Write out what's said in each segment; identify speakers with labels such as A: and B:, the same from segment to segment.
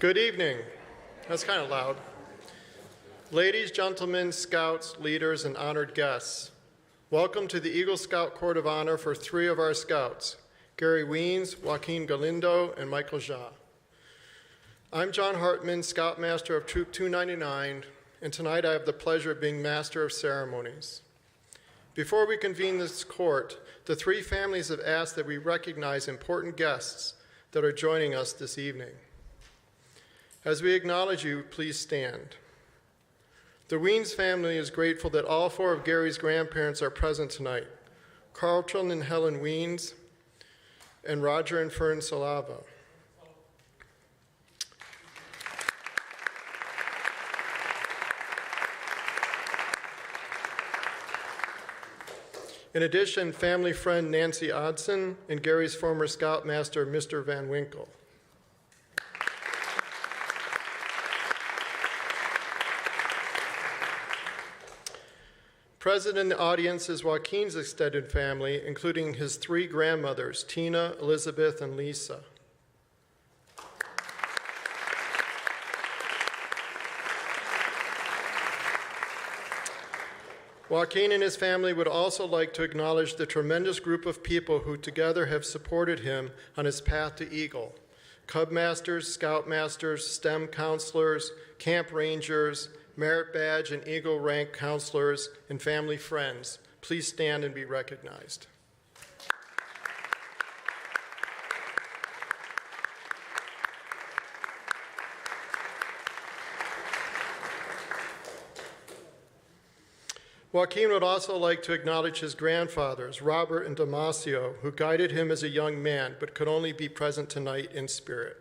A: Good evening. That's kind of loud. Ladies, gentlemen, scouts, leaders, and honored guests, welcome to the Eagle Scout Court of Honor for three of our scouts, Gary Weens, Joaquin Galindo, and Michael Jha. I'm John Hartman, Scoutmaster of Troop 299, and tonight I have the pleasure of being Master of Ceremonies. Before we convene this court, the three families have asked that we recognize important guests that are joining us this evening. As we acknowledge you, please stand. The Weens family is grateful that all four of Gary's grandparents are present tonight, Carlton and Helen Weens, and Roger and Fern Salava. In addition, family friend Nancy Odson and Gary's former Scoutmaster, Mr. Van Winkle. Present in the audience is Joaquin's extended family, including his three grandmothers, Tina, Elizabeth, and Lisa. Joaquin and his family would also like to acknowledge the tremendous group of people who together have supported him on his path to Eagle. Cub Masters, Scout Masters, STEM counselors, camp rangers, merit badge and Eagle rank counselors, and family friends. Please stand and be recognized. Joaquin would also like to acknowledge his grandfathers, Robert and Damasio, who guided him as a young man, but could only be present tonight in spirit.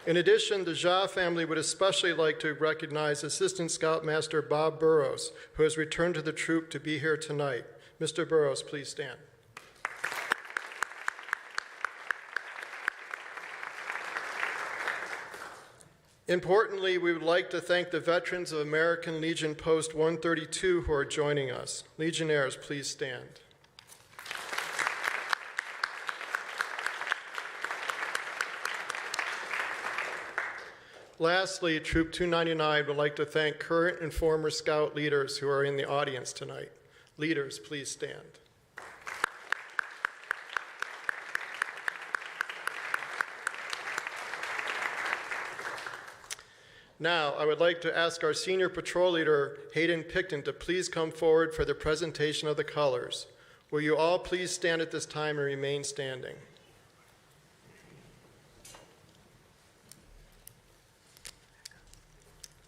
A: In addition, the Jha family would especially like to recognize Assistant Scoutmaster Bob Burrows, who has returned to the troop to be here tonight. Mr. Burrows, please stand. Importantly, we would like to thank the veterans of American Legion Post 132 who are joining us. Legionnaires, please stand. Lastly, Troop 299 would like to thank current and former Scout leaders who are in the audience tonight. Leaders, please stand. Now, I would like to ask our Senior Patrol Leader, Hayden Picton, to please come forward for the presentation of the colors. Will you all please stand at this time and remain standing?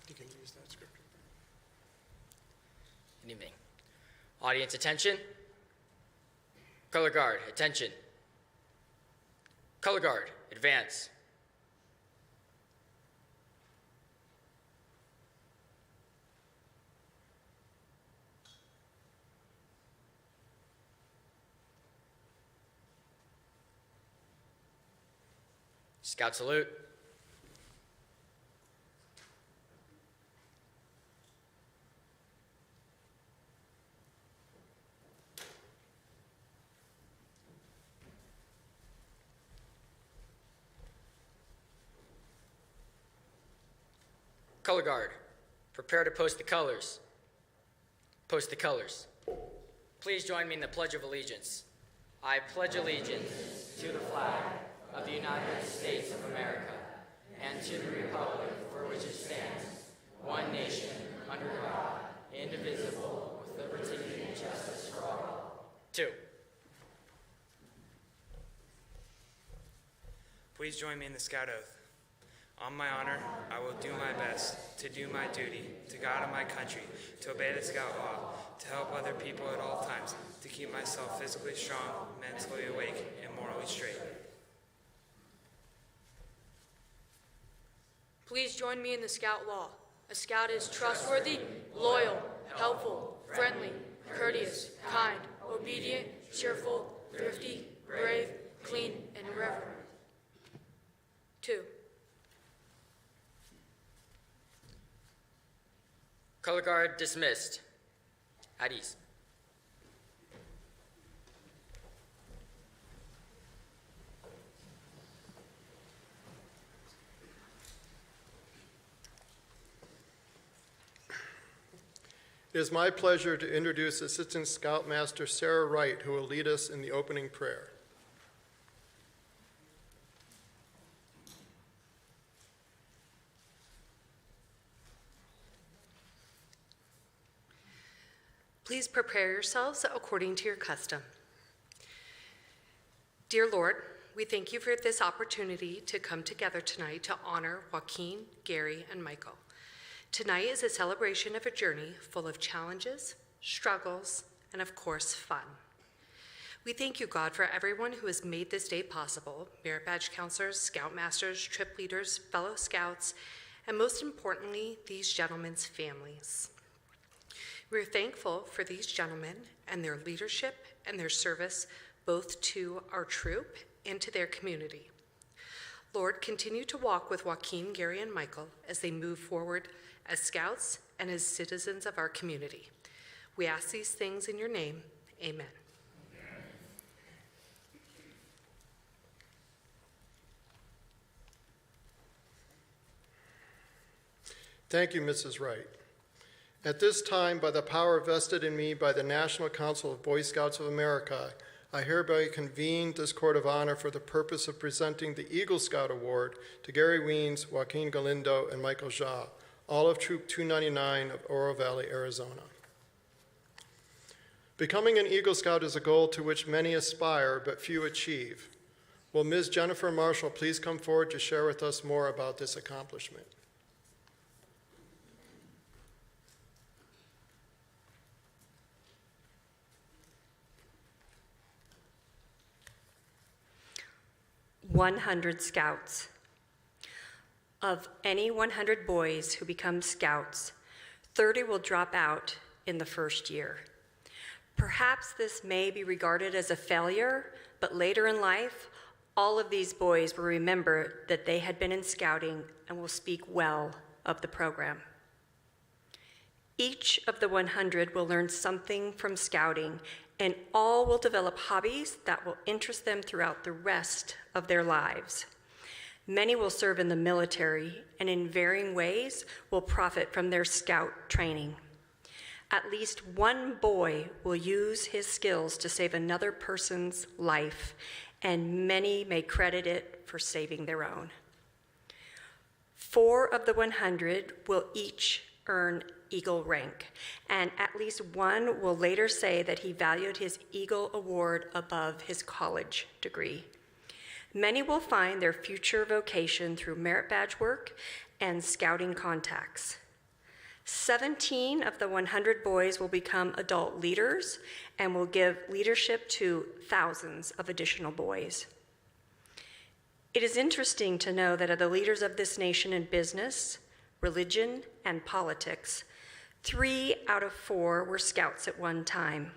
A: You can use that script.
B: Good evening. Audience attention. Color guard, attention. Color guard, advance. Scout salute. Color guard, prepare to post the colors. Post the colors. Please join me in the Pledge of Allegiance. I pledge allegiance to the flag of the United States of America and to the republic for which it stands, one nation, under God, indivisible, with liberty and justice for all. 2.
C: Please join me in the Scout Oath. On my honor, I will do my best to do my duty to God and my country, to obey the Scout law, to help other people at all times, to keep myself physically strong, mentally awake, and morally straight.
D: Please join me in the Scout law. A Scout is trustworthy, loyal, helpful, friendly, courteous, kind, obedient, cheerful, thrifty, brave, clean, and reverent. 2.
B: Color guard dismissed. At ease.
A: It is my pleasure to introduce Assistant Scoutmaster Sarah Wright, who will lead us in the opening prayer.
E: Please prepare yourselves according to your custom. Dear Lord, we thank you for this opportunity to come together tonight to honor Joaquin, Gary, and Michael. Tonight is a celebration of a journey full of challenges, struggles, and of course, fun. We thank you, God, for everyone who has made this day possible: Merit Badge counselors, Scoutmasters, trip leaders, fellow Scouts, and most importantly, these gentlemen's families. We're thankful for these gentlemen and their leadership and their service both to our troop and to their community. Lord, continue to walk with Joaquin, Gary, and Michael as they move forward as Scouts and as citizens of our community. We ask these things in your name. Amen.
A: Thank you, Mrs. Wright. At this time, by the power vested in me by the National Council of Boy Scouts of America, I hereby convene this Court of Honor for the purpose of presenting the Eagle Scout Award to Gary Weens, Joaquin Galindo, and Michael Jha, all of Troop 299 of Oro Valley, Arizona. Becoming an Eagle Scout is a goal to which many aspire, but few achieve. Will Ms. Jennifer Marshall please come forward to share with us more about this accomplishment?
E: "100 Scouts. Of any 100 boys who become Scouts, 30 will drop out in the first year. Perhaps this may be regarded as a failure, but later in life, all of these boys will remember that they had been in Scouting and will speak well of the program. Each of the 100 will learn something from Scouting, and all will develop hobbies that will interest them throughout the rest of their lives. Many will serve in the military and in varying ways will profit from their Scout training. At least one boy will use his skills to save another person's life, and many may credit it for saving their own. 4 of the 100 will each earn Eagle rank, and at least one will later say that he valued his Eagle Award above his college degree. Many will find their future vocation through merit badge work and Scouting contacts. 17 of the 100 boys will become adult leaders and will give leadership to thousands of additional boys. It is interesting to know that of the leaders of this nation in business, religion, and politics, 3 out of 4 were Scouts at one time.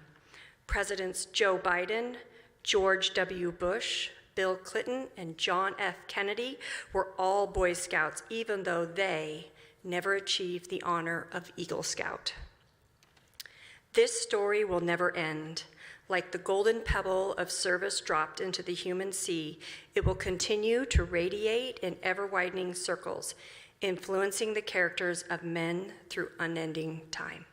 E: Presidents Joe Biden, George W. Bush, Bill Clinton, and John F. Kennedy were all Boy Scouts, even though they never achieved the honor of Eagle Scout. This story will never end. Like the golden pebble of service dropped into the human sea, it will continue to radiate in ever-widening circles, influencing the characters of men through unending time.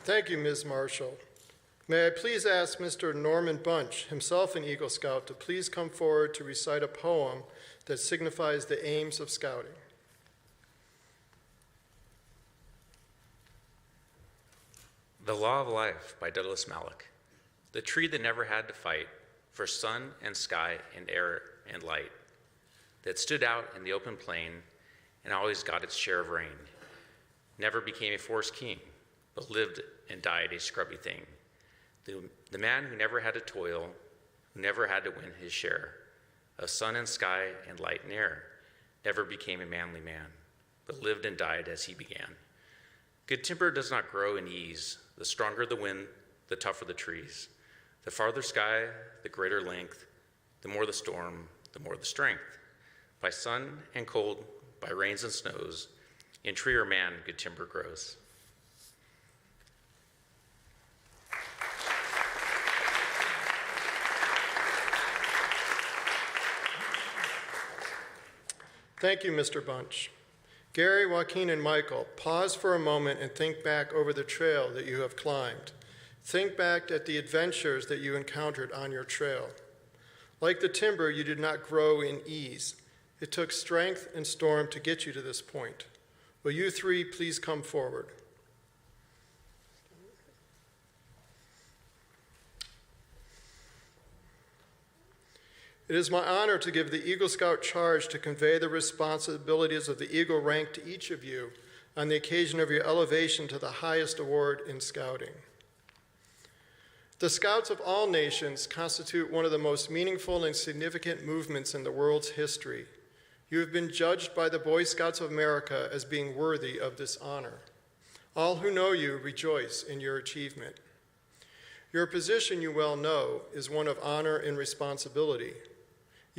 A: Thank you, Ms. Marshall. May I please ask Mr. Norman Bunch, himself an Eagle Scout, to please come forward to recite a poem that signifies the aims of Scouting.
F: The Law of Life by Douglas Malloch. The tree that never had to fight for sun and sky and air and light, that stood out in the open plain and always got its share of rain, never became a forest king, but lived and died a scrubby thing. The man who never had to toil, who never had to win his share of sun and sky and light and air, never became a manly man, but lived and died as he began. Good timber does not grow in ease. The stronger the wind, the tougher the trees. The farther sky, the greater length. The more the storm, the more the strength. By sun and cold, by rains and snows, in tree or man, good timber grows.
A: Thank you, Mr. Bunch. Gary, Joaquin, and Michael, pause for a moment and think back over the trail that you have climbed. Think back at the adventures that you encountered on your trail. Like the timber, you did not grow in ease. It took strength and storm to get you to this point. Will you three please come forward? It is my honor to give the Eagle Scout charge to convey the responsibilities of the Eagle rank to each of you on the occasion of your elevation to the highest award in Scouting. The Scouts of all nations constitute one of the most meaningful and significant movements in the world's history. You have been judged by the Boy Scouts of America as being worthy of this honor. All who know you rejoice in your achievement. Your position, you well know, is one of honor and responsibility.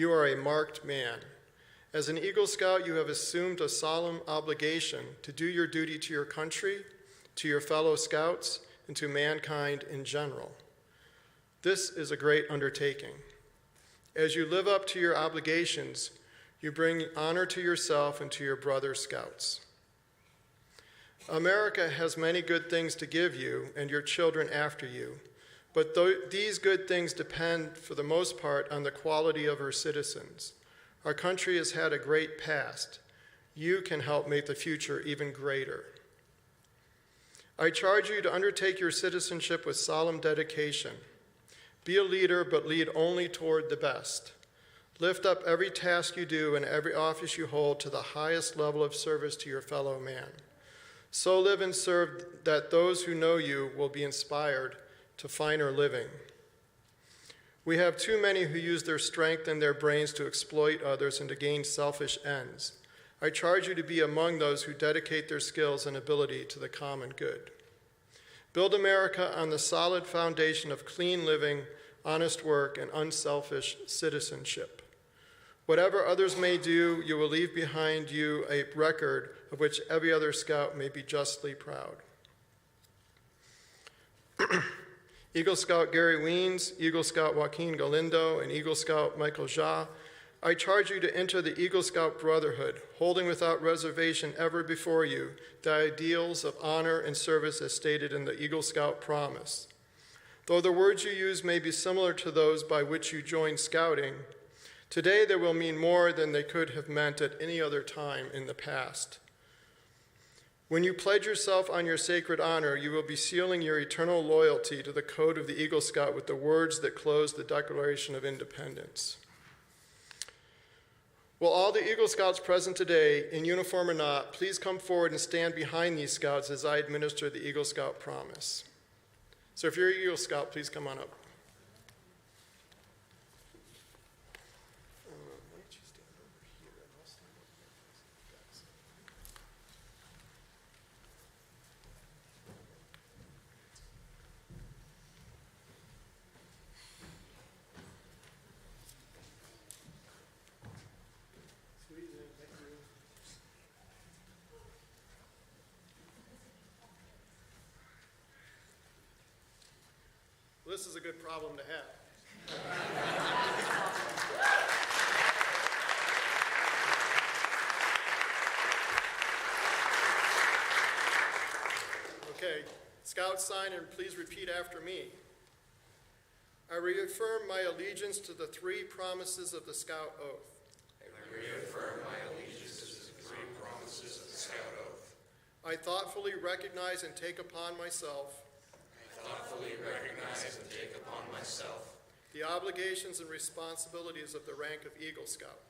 A: You are a marked man. As an Eagle Scout, you have assumed a solemn obligation to do your duty to your country, to your fellow Scouts, and to mankind in general. This is a great undertaking. As you live up to your obligations, you bring honor to yourself and to your brother Scouts. America has many good things to give you and your children after you, but these good things depend, for the most part, on the quality of her citizens. Our country has had a great past. You can help make the future even greater. I charge you to undertake your citizenship with solemn dedication. Be a leader, but lead only toward the best. Lift up every task you do and every office you hold to the highest level of service to your fellow man. So live and serve that those who know you will be inspired to finer living. We have too many who use their strength and their brains to exploit others and to gain selfish ends. I charge you to be among those who dedicate their skills and ability to the common good. Build America on the solid foundation of clean living, honest work, and unselfish citizenship. Whatever others may do, you will leave behind you a record of which every other Scout may be justly proud. Eagle Scout Gary Weens, Eagle Scout Joaquin Galindo, and Eagle Scout Michael Jha, I charge you to enter the Eagle Scout Brotherhood, holding without reservation ever before you the ideals of honor and service as stated in the Eagle Scout Promise. Though the words you use may be similar to those by which you joined Scouting, today they will mean more than they could have meant at any other time in the past. When you pledge yourself on your sacred honor, you will be sealing your eternal loyalty to the code of the Eagle Scout with the words that close the Declaration of Independence. Will all the Eagle Scouts present today, in uniform or not, please come forward and stand behind these Scouts as I administer the Eagle Scout Promise. So if you're an Eagle Scout, please come on up. This is a good problem to have. Okay, Scouts sign and please repeat after me. I reaffirm my allegiance to the three promises of the Scout Oath.
G: I reaffirm my allegiance to the three promises of the Scout Oath.
A: I thoughtfully recognize and take upon myself
G: Thoughtfully recognize and take upon myself
A: the obligations and responsibilities of the rank of Eagle Scout.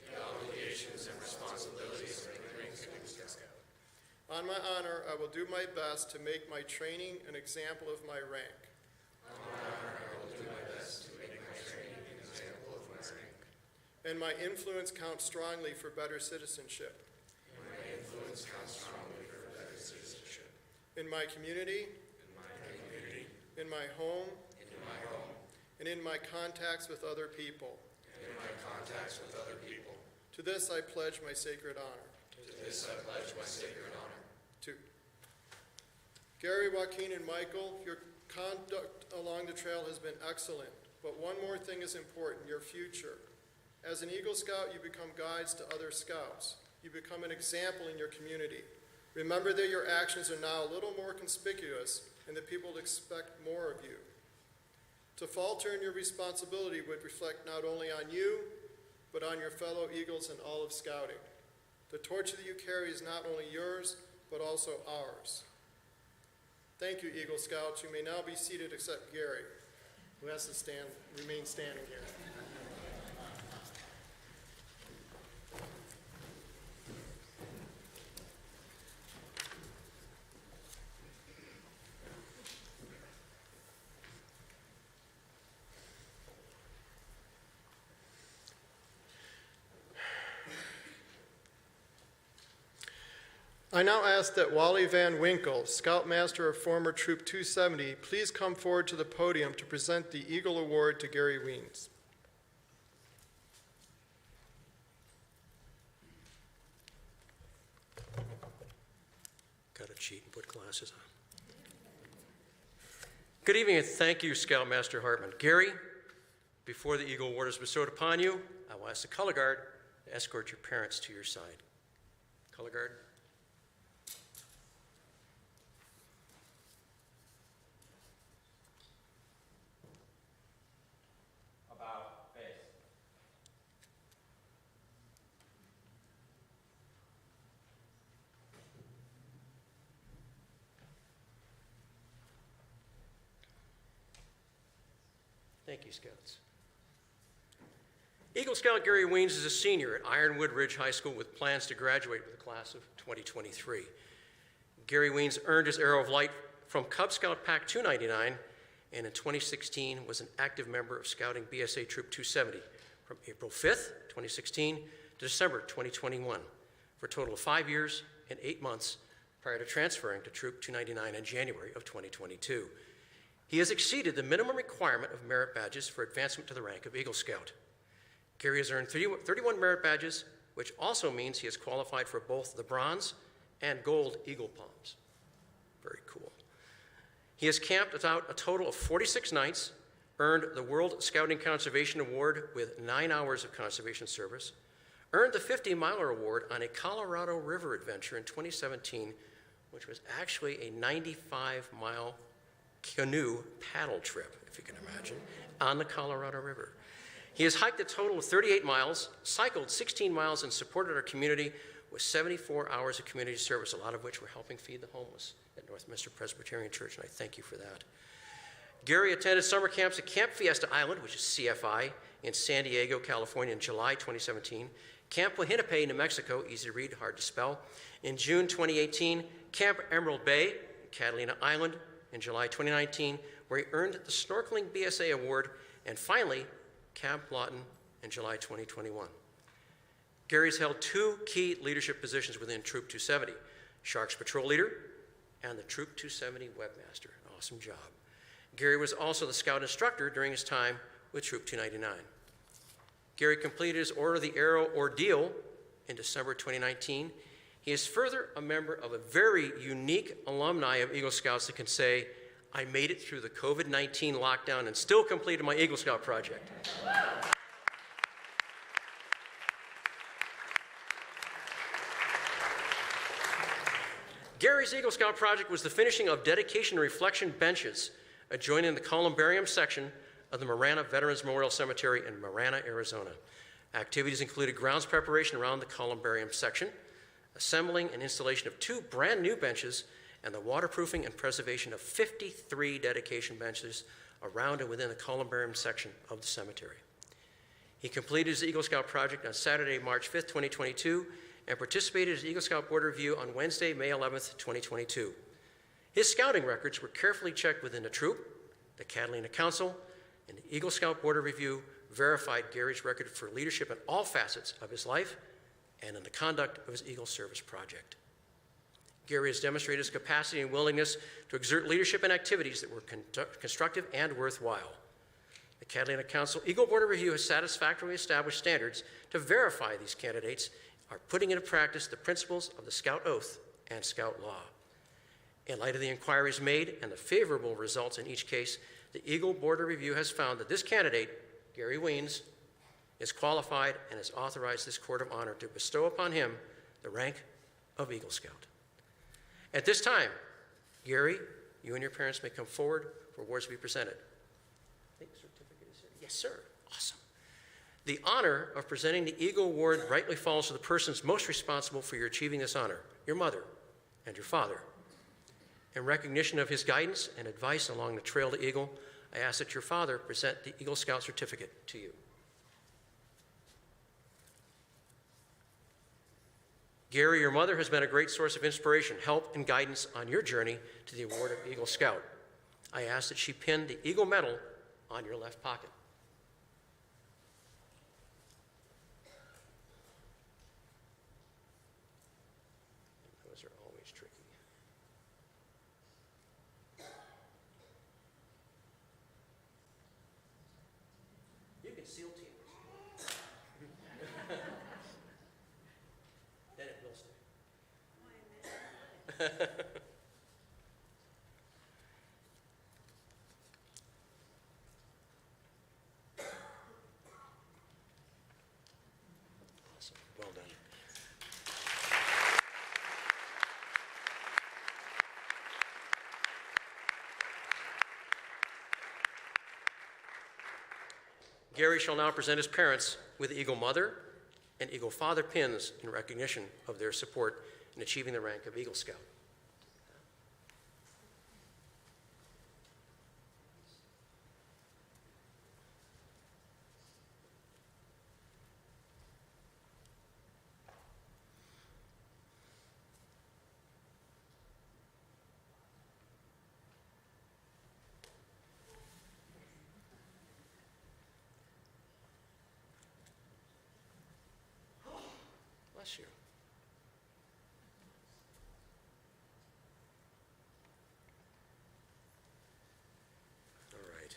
G: the obligations and responsibilities of the rank of Eagle Scout.
A: On my honor, I will do my best to make my training an example of my rank.
G: On my honor, I will do my best to make my training an example of my rank.
A: And my influence counts strongly for better citizenship.
G: And my influence counts strongly for better citizenship.
A: In my community, in my home, and in my contacts with other people. To this I pledge my sacred honor.
G: To this I pledge my sacred honor.
A: 2. Gary, Joaquin, and Michael, your conduct along the trail has been excellent, but one more thing is important, your future. As an Eagle Scout, you become guides to other Scouts. You become an example in your community. Remember that your actions are now a little more conspicuous and that people expect more of you. To falter in your responsibility would reflect not only on you, but on your fellow Eagles and all of Scouting. The torch that you carry is not only yours, but also ours. Thank you, Eagle Scouts. You may now be seated except Gary, who has to remain standing here. I now ask that Wally Van Winkle, Scoutmaster of former Troop 270, please come forward to the podium to present the Eagle Award to Gary Weens.
H: Got to cheat and put glasses on. Good evening and thank you, Scoutmaster Hartman. Gary, before the Eagle Award is bestowed upon you, I will ask the color guard to escort your parents to your side. Color guard. Thank you, Scouts. Eagle Scout Gary Weens is a senior at Ironwood Ridge High School with plans to graduate with the class of 2023. Gary Weens earned his Arrow of Light from Cub Scout Pack 299 and in 2016 was an active member of Scouting BSA Troop 270 from April 5th, 2016 to December 2021 for a total of 5 years and 8 months prior to transferring to Troop 299 in January of 2022. He has exceeded the minimum requirement of merit badges for advancement to the rank of Eagle Scout. Gary has earned 31 merit badges, which also means he has qualified for both the bronze and gold Eagle Palms. Very cool. He has camped out a total of 46 nights, earned the World Scouting Conservation Award with 9 hours of conservation service, earned the 50-miler award on a Colorado River adventure in 2017, which was actually a 95-mile canoe paddle trip, if you can imagine, on the Colorado River. He has hiked a total of 38 miles, cycled 16 miles, and supported our community with 74 hours of community service, a lot of which were helping feed the homeless at Northminster Presbyterian Church, and I thank you for that. Gary attended summer camps at Camp Fiesta Island, which is CFI, in San Diego, California in July 2017, Camp Wahinape, New Mexico, easy to read, hard to spell, in June 2018, Camp Emerald Bay, Catalina Island, in July 2019, where he earned the Snorkeling BSA Award, and finally, Camp Lawton in July 2021. Gary's held 2 key leadership positions within Troop 270, Sharks Patrol Leader and the Troop 270 Webmaster. Awesome job. Gary was also the Scout Instructor during his time with Troop 299. Gary completed his Order of the Arrow Ordeal in December 2019. He is further a member of a very unique alumni of Eagle Scouts that can say, I made it through the COVID-19 lockdown and still completed my Eagle Scout project. Gary's Eagle Scout project was the finishing of dedication and reflection benches adjoining the columbarium section of the Marana Veterans Memorial Cemetery in Marana, Arizona. Activities included grounds preparation around the columbarium section, assembling and installation of 2 brand new benches, and the waterproofing and preservation of 53 dedication benches around and within the columbarium section of the cemetery. He completed his Eagle Scout project on Saturday, March 5th, 2022, and participated in his Eagle Scout Board Review on Wednesday, May 11th, 2022. His scouting records were carefully checked within the troop, the Catalina Council, and the Eagle Scout Board of Review verified Gary's record for leadership in all facets of his life and in the conduct of his Eagle Service project. Gary has demonstrated his capacity and willingness to exert leadership in activities that were constructive and worthwhile. The Catalina Council Eagle Board of Review has satisfactorily established standards to verify these candidates are putting into practice the principles of the Scout Oath and Scout Law. In light of the inquiries made and the favorable results in each case, the Eagle Board of Review has found that this candidate, Gary Weens, is qualified and has authorized this Court of Honor to bestow upon him the rank of Eagle Scout. At this time, Gary, you and your parents may come forward for awards to be presented. I think the certificate is here. Yes, sir. Awesome. The honor of presenting the Eagle Award rightly falls to the persons most responsible for your achieving this honor, your mother and your father. In recognition of his guidance and advice along the trail to Eagle, I ask that your father present the Eagle Scout certificate to you. Gary, your mother has been a great source of inspiration, help, and guidance on your journey to the award of Eagle Scout. I ask that she pin the Eagle Medal on your left pocket. Those are always tricky. You can seal team. Then it will stay. Awesome. Well done. Gary shall now present his parents with the Eagle Mother and Eagle Father pins in recognition of their support in achieving the rank of Eagle Scout. Bless you. All right.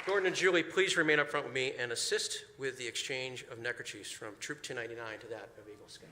H: Gordon and Julie, please remain up front with me and assist with the exchange of neckerchiefs from Troop 299 to that of Eagle Scout.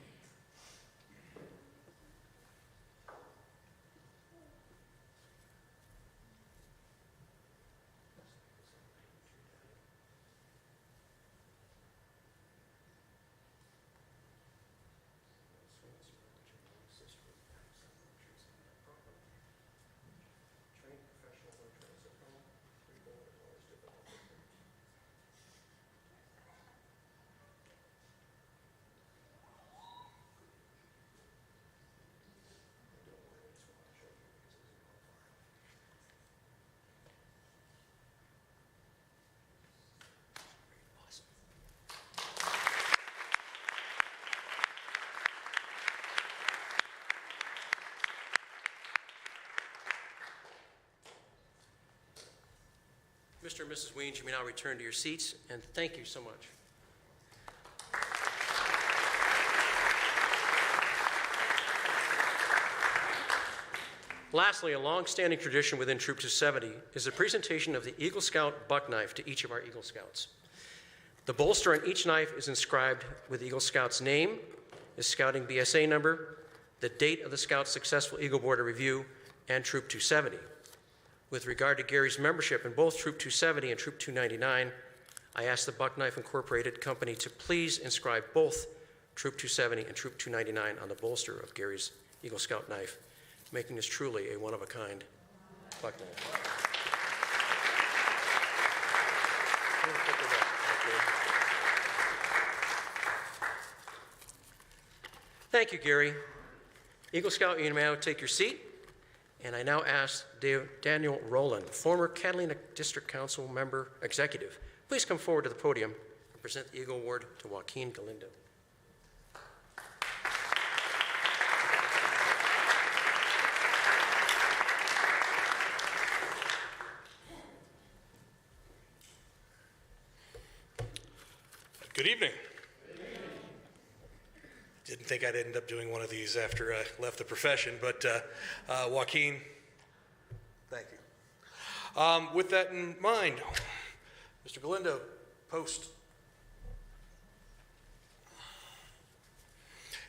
H: Mr. and Mrs. Weens, you may now return to your seats, and thank you so much. Lastly, a long-standing tradition within Troop 270 is the presentation of the Eagle Scout buck knife to each of our Eagle Scouts. The bolster on each knife is inscribed with the Eagle Scout's name, his scouting BSA number, the date of the Scout's successful Eagle Board of Review, and Troop 270. With regard to Gary's membership in both Troop 270 and Troop 299, I ask the Buck Knife Incorporated company to please inscribe both Troop 270 and Troop 299 on the bolster of Gary's Eagle Scout knife, making this truly a one-of-a-kind buck knife. Thank you, Gary. Eagle Scout, you may now take your seat. And I now ask Daniel Rowland, former Catalina District Council member executive, please come forward to the podium and present the Eagle Award to Joaquin Galindo.
I: Good evening. Didn't think I'd end up doing one of these after I left the profession, but Joaquin, thank you. With that in mind, Mr. Galindo, post.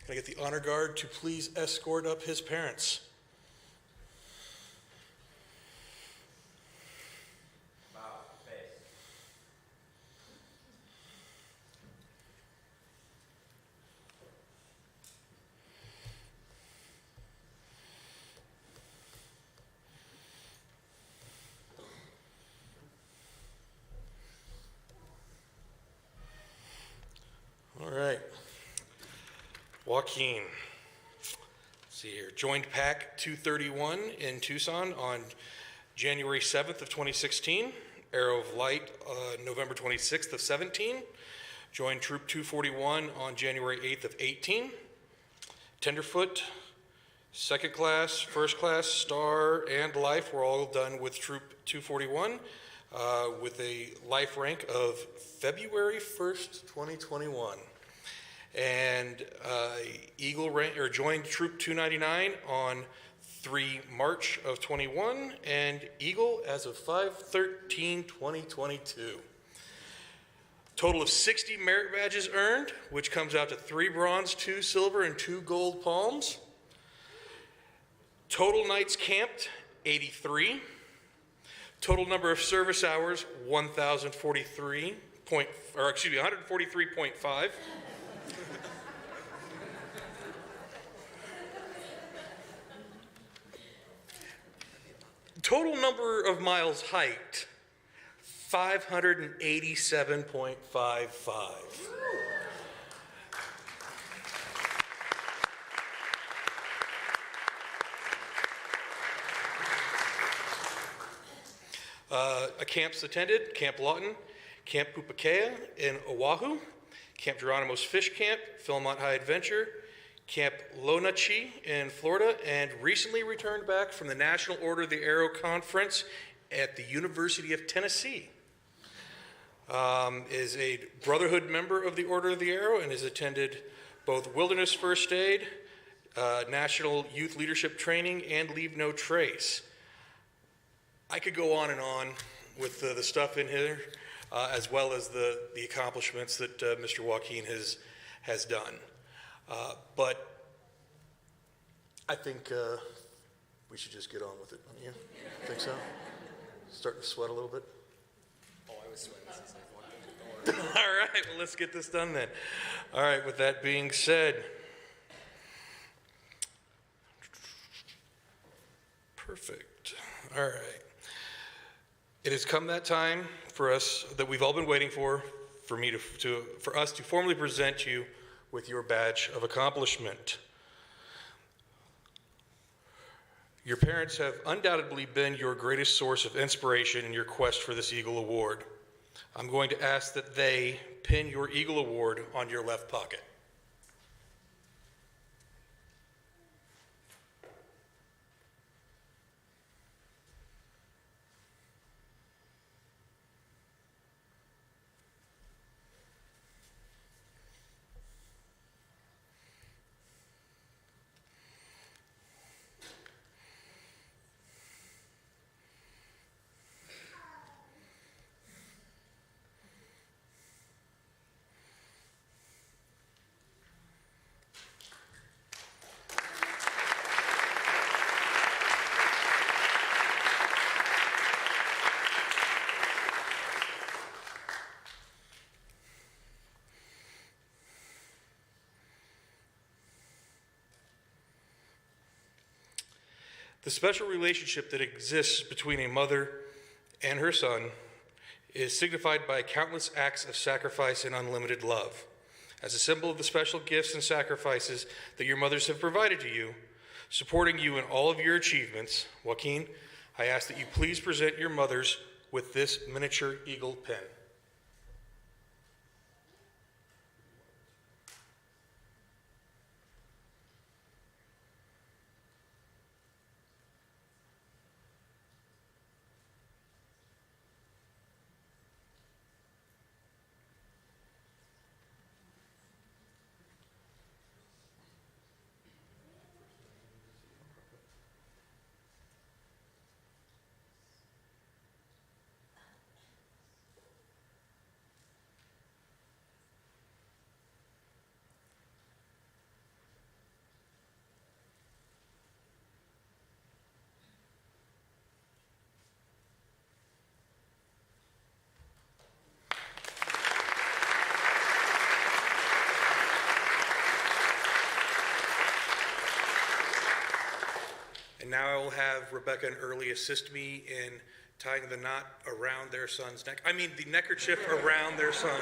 I: Can I get the honor guard to please escort up his parents? Joaquin. Let's see here. Joined Pack 231 in Tucson on January 7th of 2016. Arrow of Light November 26th of 17. Joined Troop 241 on January 8th of 18. Tenderfoot, second class, first class, star, and life were all done with Troop 241 with a life rank of February 1st, 2021. And Eagle rank, or joined Troop 299 on 3 March of 21, and Eagle as of 5/13/2022. Total of 60 merit badges earned, which comes out to 3 bronze, 2 silver, and 2 gold palms. Total nights camped, 83. Total number of service hours, 143.5. Total number of miles hiked, 587.55. Camps attended: Camp Lawton, Camp Pupakea in Oahu, Camp Geronimo's Fish Camp, Philmont High Adventure, Camp Lonachi in Florida, and recently returned back from the National Order of the Arrow Conference at the University of Tennessee. Is a Brotherhood member of the Order of the Arrow and has attended both Wilderness First Aid, National Youth Leadership Training, and Leave No Trace. I could go on and on with the stuff in here, as well as the accomplishments that Mr. Joaquin has done. But I think we should just get on with it, don't you? Think so? Starting to sweat a little bit?
G: Oh, I was sweating since I walked in the door.
I: All right, well, let's get this done then. All right, with that being said, perfect. All right. It has come that time for us that we've all been waiting for us to formally present you with your badge of accomplishment. Your parents have undoubtedly been your greatest source of inspiration in your quest for this Eagle Award. I'm going to ask that they pin your Eagle Award on your left pocket. The special relationship that exists between a mother and her son is signified by countless acts of sacrifice and unlimited love. As a symbol of the special gifts and sacrifices that your mothers have provided to you, supporting you in all of your achievements, Joaquin, I ask that you please present your mothers with this miniature eagle pin. And now I will have Rebecca and Early assist me in tying the knot around their son's neck. I mean, the neckerchief around their son.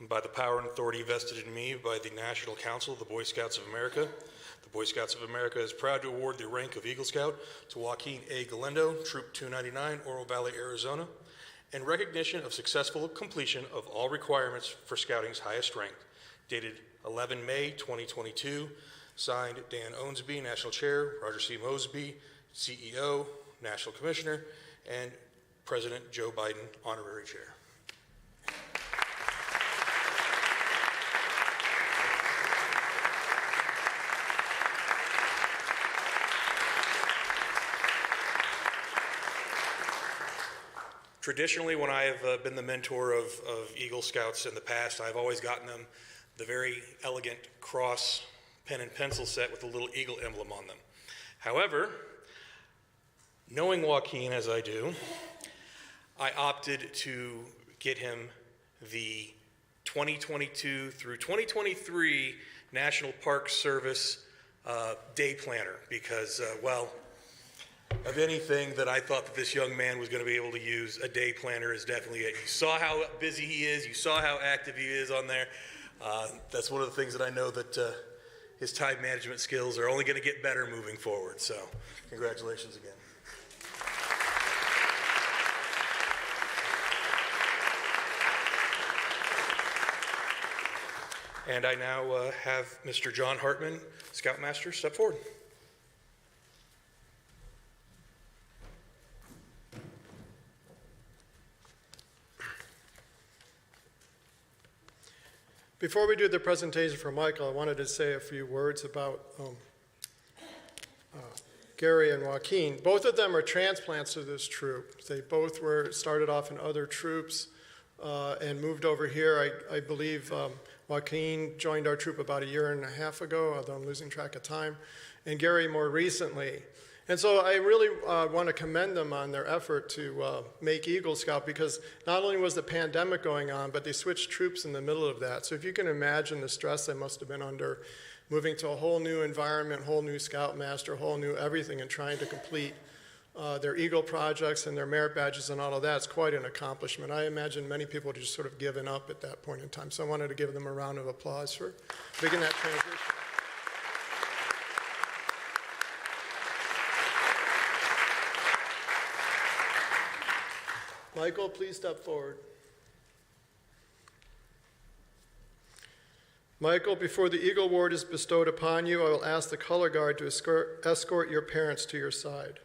I: and by the power and authority vested in me by the National Council of the Boy Scouts of America. The Boy Scouts of America is proud to award the rank of Eagle Scout to Joaquin A. Galindo, Troop 299, Oro Valley, Arizona, in recognition of successful completion of all requirements for Scouting's highest rank, dated 11 May 2022, signed Dan Owensby, National Chair, Roger C. Mosby, CEO, National Commissioner, and President Joe Biden, Honorary Chair. Traditionally, when I have been the mentor of Eagle Scouts in the past, I've always gotten them the very elegant cross pen and pencil set with a little eagle emblem on them. However, knowing Joaquin as I do, I opted to get him the 2022 through 2023 National Park Service day planner because, well, of anything that I thought that this young man was going to be able to use, a day planner is definitely it. You saw how busy he is. You saw how active he is on there. That's one of the things that I know that his time management skills are only going to get better moving forward. So congratulations again. And I now have Mr. John Hartman, Scoutmaster, step forward.
A: Before we do the presentation for Michael, I wanted to say a few words about Gary and Joaquin. Both of them are transplants to this troop. They both started off in other troops and moved over here. I believe Joaquin joined our troop about 1.5 years ago, although I'm losing track of time, and Gary more recently. And so I really want to commend them on their effort to make Eagle Scout because not only was the pandemic going on, but they switched troops in the middle of that. So if you can imagine the stress they must have been under moving to a whole new environment, whole new Scoutmaster, whole new everything, and trying to complete their Eagle projects and their merit badges and all of that, it's quite an accomplishment. I imagine many people would just sort of given up at that point in time. So I wanted to give them a round of applause for making that transition. Michael, please step forward. Michael, before the Eagle Award is bestowed upon you, I will ask the color guard to escort your parents to your side.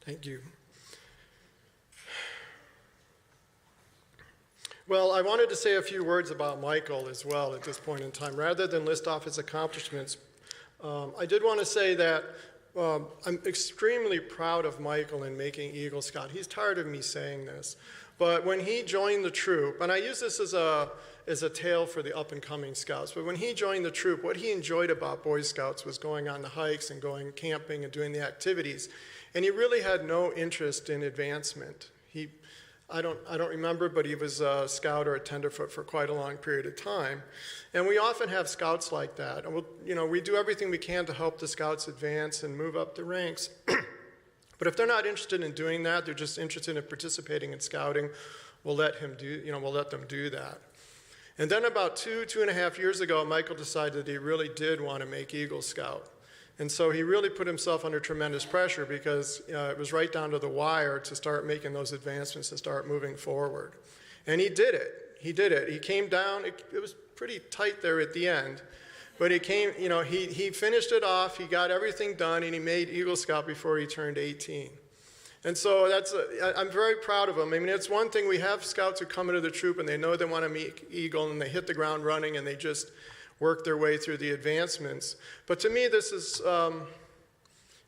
A: Thank you. Well, I wanted to say a few words about Michael as well at this point in time. Rather than list off his accomplishments, I did want to say that I'm extremely proud of Michael in making Eagle Scout. He's tired of me saying this. But when he joined the troop, and I use this as a tale for the up-and-coming Scouts, but when he joined the troop, what he enjoyed about Boy Scouts was going on the hikes and going camping and doing the activities. And he really had no interest in advancement. I don't remember, but he was a scout or a tenderfoot for quite a long period of time. And we often have scouts like that. And we do everything we can to help the scouts advance and move up the ranks. But if they're not interested in doing that, they're just interested in participating in scouting, we'll let them do that. And then about 2.5 years ago, Michael decided that he really did want to make Eagle Scout. And so he really put himself under tremendous pressure because it was right down to the wire to start making those advancements, to start moving forward. And he did it. He came down. It was pretty tight there at the end. But he finished it off. He got everything done, and he made Eagle Scout before he turned 18. And so I'm very proud of him. I mean, it's one thing, we have scouts who come into the troop and they know they want to meet Eagle and they hit the ground running and they just work their way through the advancements. But to me, this is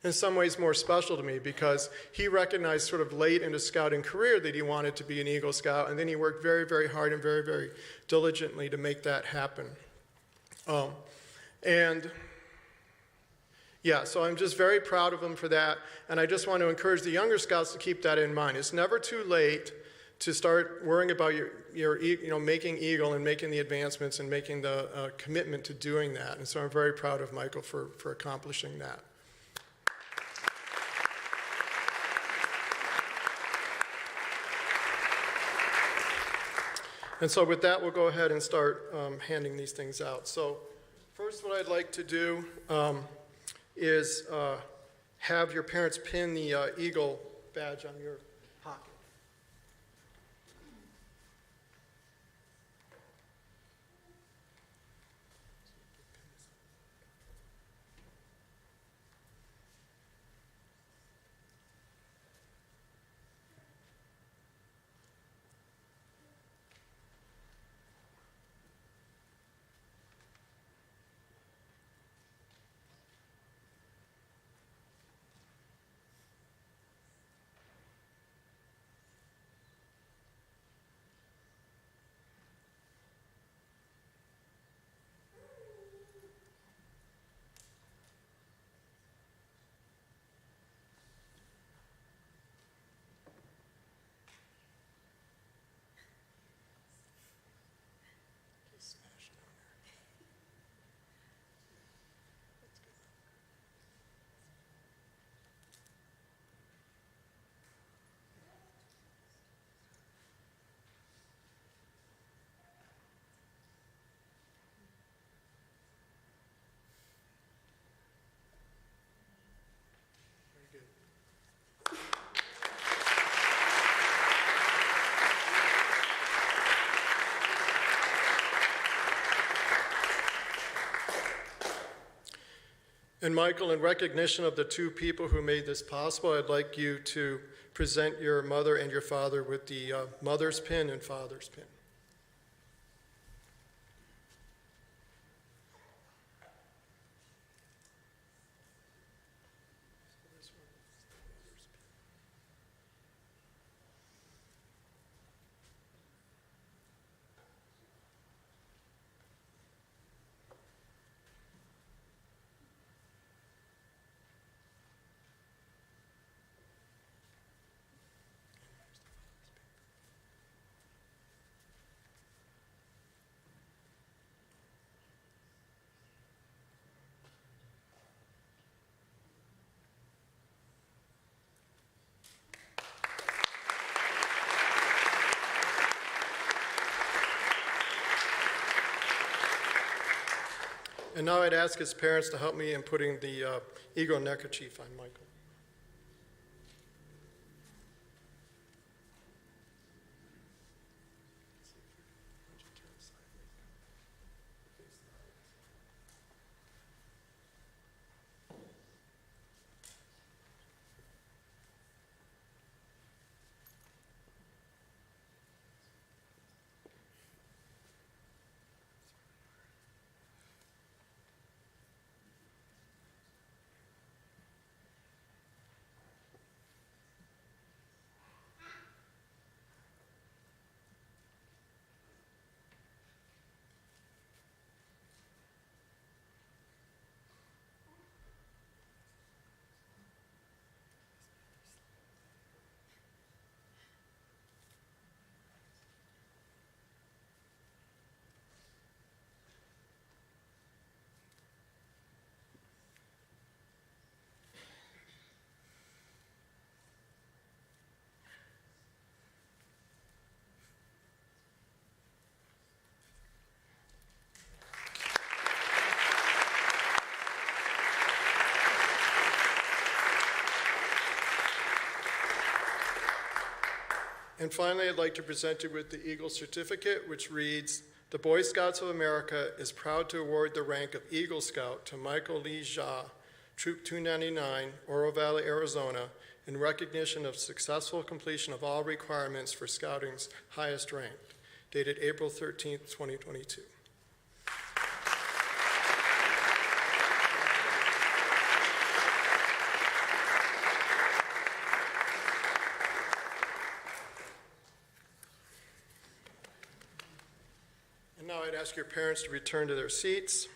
A: in some ways more special to me because he recognized sort of late in his scouting career that he wanted to be an Eagle Scout, and then he worked very, very hard and very, very diligently to make that happen. And Yeah, so I'm just very proud of him for that, and I just want to encourage the younger scouts to keep that in mind. It's never too late to start worrying about making Eagle and making the advancements and making the commitment to doing that. And so I'm very proud of Michael for accomplishing that. And so with that, we'll go ahead and start handing these things out. So first, what I'd like to do is have your parents pin the Eagle badge on your pocket. And Michael, in recognition of the two people who made this possible, I'd like you to present your mother and your father with the mother's pin and father's pin. And now I'd ask his parents to help me in putting the Eagle neckerchief on Michael. And finally, I'd like to present you with the Eagle Certificate, which reads, "The Boy Scouts of America is proud to award the rank of Eagle Scout to Michael Lee Jha, Troop 299, Oro Valley, Arizona, in recognition of successful completion of all requirements for Scouting's highest rank, dated April 13th, 2022. And now I'd ask your parents to return to their seats.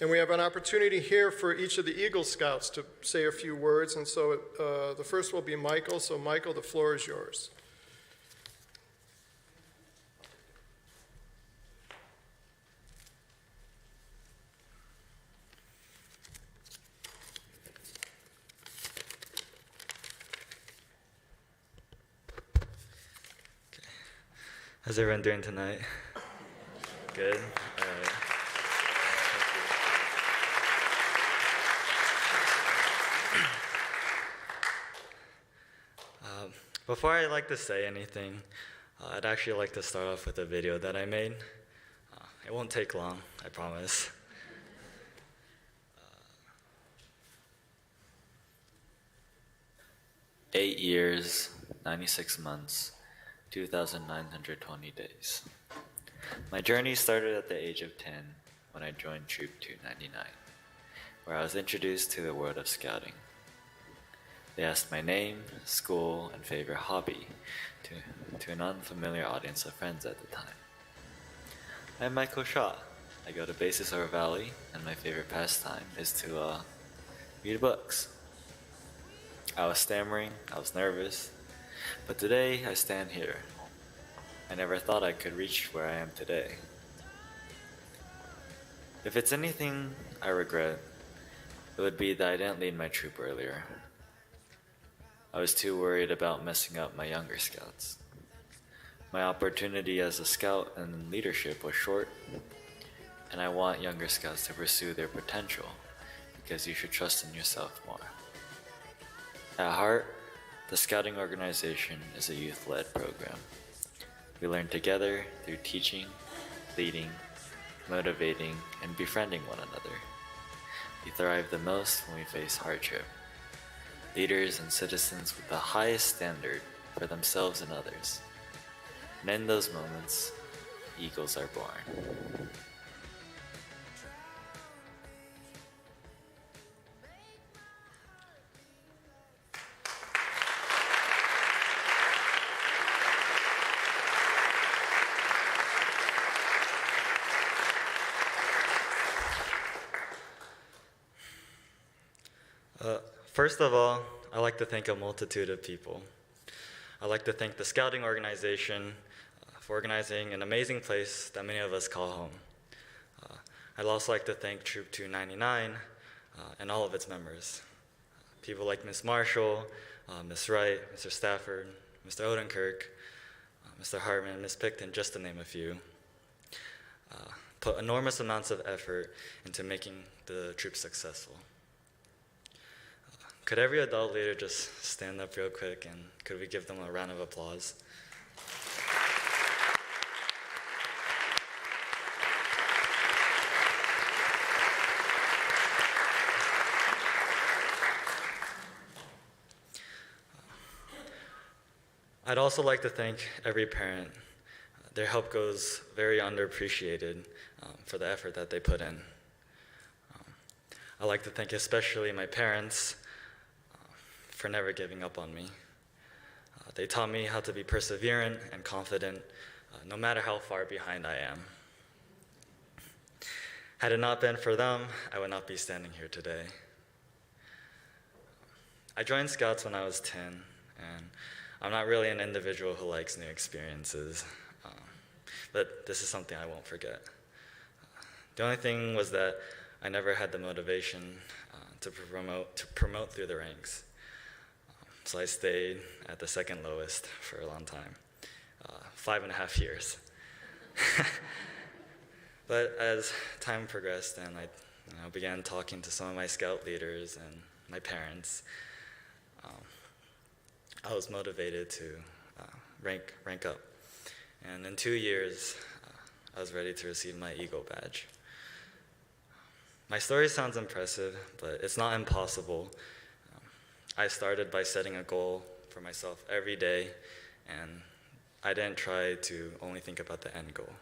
A: And we have an opportunity here for each of the Eagle Scouts to say a few words. And so the first will be Michael. So Michael, the floor is yours.
J: How's everyone doing tonight? Good? All right. Before I like to say anything, I'd actually like to start off with a video that I made. It won't take long, I promise.
K: 8 years, 96 months, 2,920 days. My journey started at the age of 10 when I joined Troop 299, where I was introduced to the world of scouting. They asked my name, school, and favorite hobby to an unfamiliar audience of friends at the time. I'm Michael Shaw. I go to Basis Over Valley, and my favorite pastime is to read books. I was stammering, I was nervous, but today I stand here. I never thought I could reach where I am today. If it's anything I regret, it would be that I didn't lead my troop earlier. I was too worried about messing up my younger scouts. My opportunity as a scout and leadership was short, and I want younger scouts to pursue their potential because you should trust in yourself more. At heart, the Scouting organization is a youth-led program. We learn together through teaching, leading, motivating, and befriending one another. We thrive the most when we face hardship. Leaders and citizens with the highest standard for themselves and others. And in those moments, eagles are born.
J: First of all, I'd like to thank a multitude of people. I'd like to thank the Scouting organization for organizing an amazing place that many of us call home. I'd also like to thank Troop 299 and all of its members. People like Ms. Marshall, Ms. Wright, Mr. Stafford, Mr. Odenkirk, Mr. Hartman, Ms. Picton, just to name a few. Put enormous amounts of effort into making the troop successful. Could every adult leader just stand up real quick and could we give them a round of applause? I'd also like to thank every parent. Their help goes very underappreciated for the effort that they put in. I'd like to thank especially my parents for never giving up on me. They taught me how to be perseverant and confident, no matter how far behind I am. Had it not been for them, I would not be standing here today. I joined Scouts when I was 10, and I'm not really an individual who likes new experiences, but this is something I won't forget. The only thing was that I never had the motivation to promote through the ranks. So I stayed at the second lowest for a long time, 5.5 years. But as time progressed and I began talking to some of my scout leaders and my parents, I was motivated to rank up. And in 2 years, I was ready to receive my Eagle badge. My story sounds impressive, but it's not impossible. I started by setting a goal for myself every day, and I didn't try to only think about the end goal.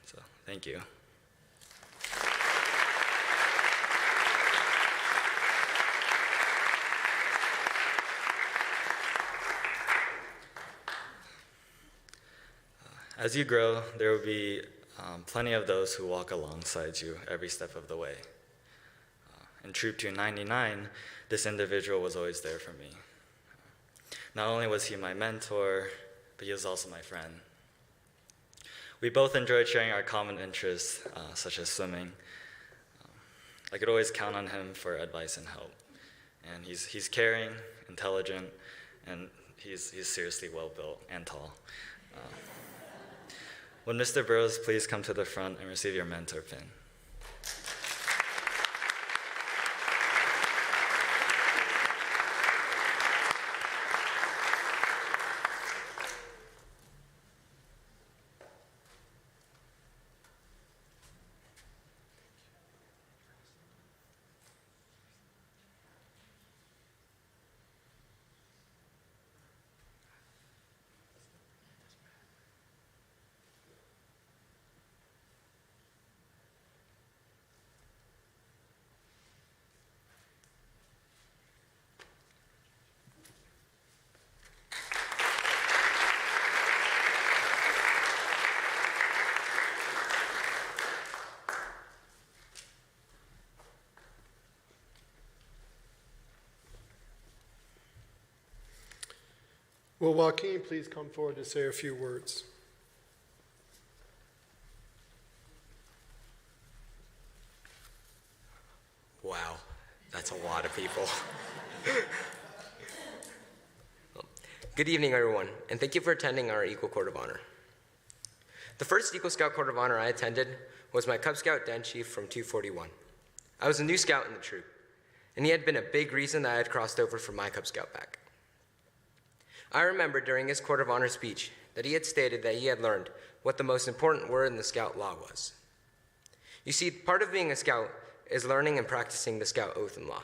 J: So, thank you. As you grow, there will be plenty of those who walk alongside you every step of the way. In Troop 299, this individual was always there for me. Not only was he my mentor, but he was also my friend. We both enjoyed sharing our common interests, such as swimming. I could always count on him for advice and help. And he's caring, intelligent, and he's seriously well-built and tall. Would Mr. Burrows please come to the front and receive your mentor pin?
A: Will Joaquin please come forward to say a few words?
L: Wow, that's a lot of people. Good evening, everyone, and thank you for attending our Eagle Court of Honor. The first Eagle Scout Court of Honor I attended was my Cub Scout Den Chief from 241. I was a new scout in the troop, and he had been a big reason that I had crossed over from my Cub Scout pack. I remember during his Court of Honor speech that he had stated that he had learned what the most important word in the Scout law was. You see, part of being a Scout is learning and practicing the Scout oath and law.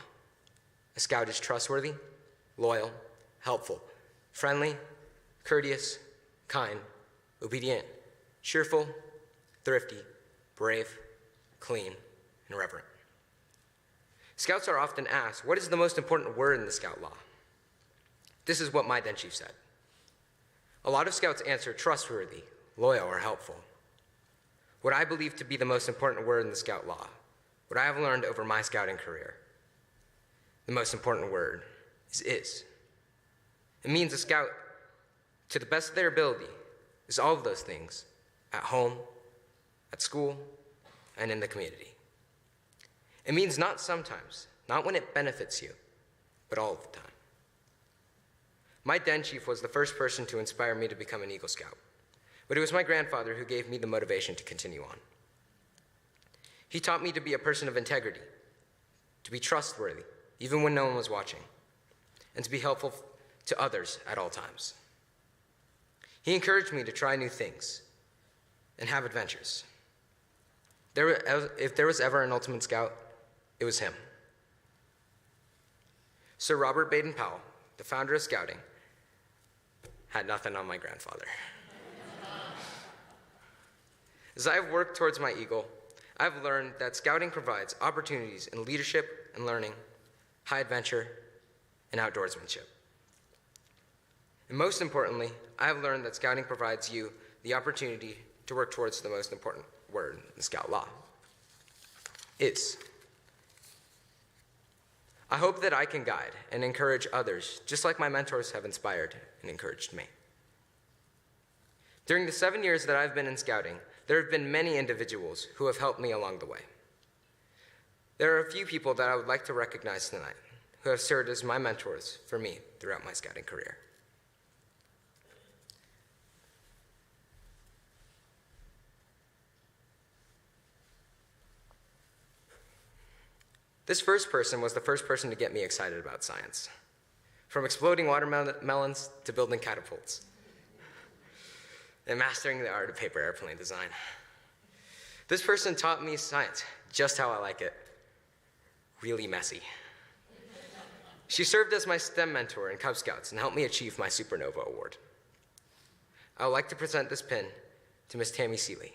L: A Scout is trustworthy, loyal, helpful, friendly, courteous, kind, obedient, cheerful, thrifty, brave, clean, and reverent. Scouts are often asked, what is the most important word in the Scout law? This is what my Den Chief said. A lot of Scouts answer trustworthy, loyal, or helpful. What I believe to be the most important word in the Scout law, what I have learned over my scouting career, the most important word is. It means a Scout, to the best of their ability, is all of those things at home, at school, and in the community. It means not sometimes, not when it benefits you, but all of the time. My Den Chief was the first person to inspire me to become an Eagle Scout, but it was my grandfather who gave me the motivation to continue on. He taught me to be a person of integrity, to be trustworthy, even when no one was watching, and to be helpful to others at all times. He encouraged me to try new things and have adventures. If there was ever an ultimate scout, it was him. Sir Robert Baden-Powell, the founder of Scouting, had nothing on my grandfather. As I have worked towards my Eagle, I have learned that Scouting provides opportunities in leadership and learning, high adventure, and outdoorsmanship. And most importantly, I have learned that Scouting provides you the opportunity to work towards the most important word in the Scout law, is. I hope that I can guide and encourage others, just like my mentors have inspired and encouraged me. During the 7 years that I've been in Scouting, there have been many individuals who have helped me along the way. There are a few people that I would like to recognize tonight who have served as my mentors for me throughout my Scouting career. This first person was the first person to get me excited about science, from exploding watermelons to building catapults, and mastering the art of paper airplane design. This person taught me science just how I like it, really messy. She served as my STEM mentor in Cub Scouts and helped me achieve my Supernova Award. I would like to present this pin to Miss Tammy Seeley.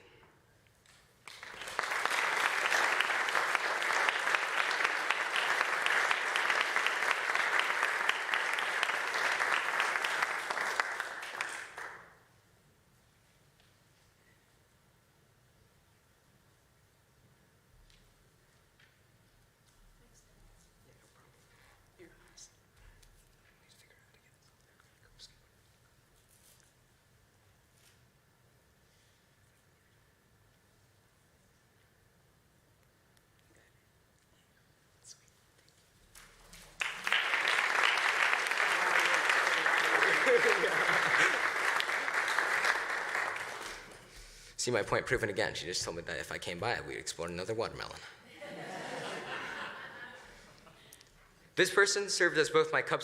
L: see my point proven again. She just told me that if I came by, we'd explore another watermelon. This person served as both my Cub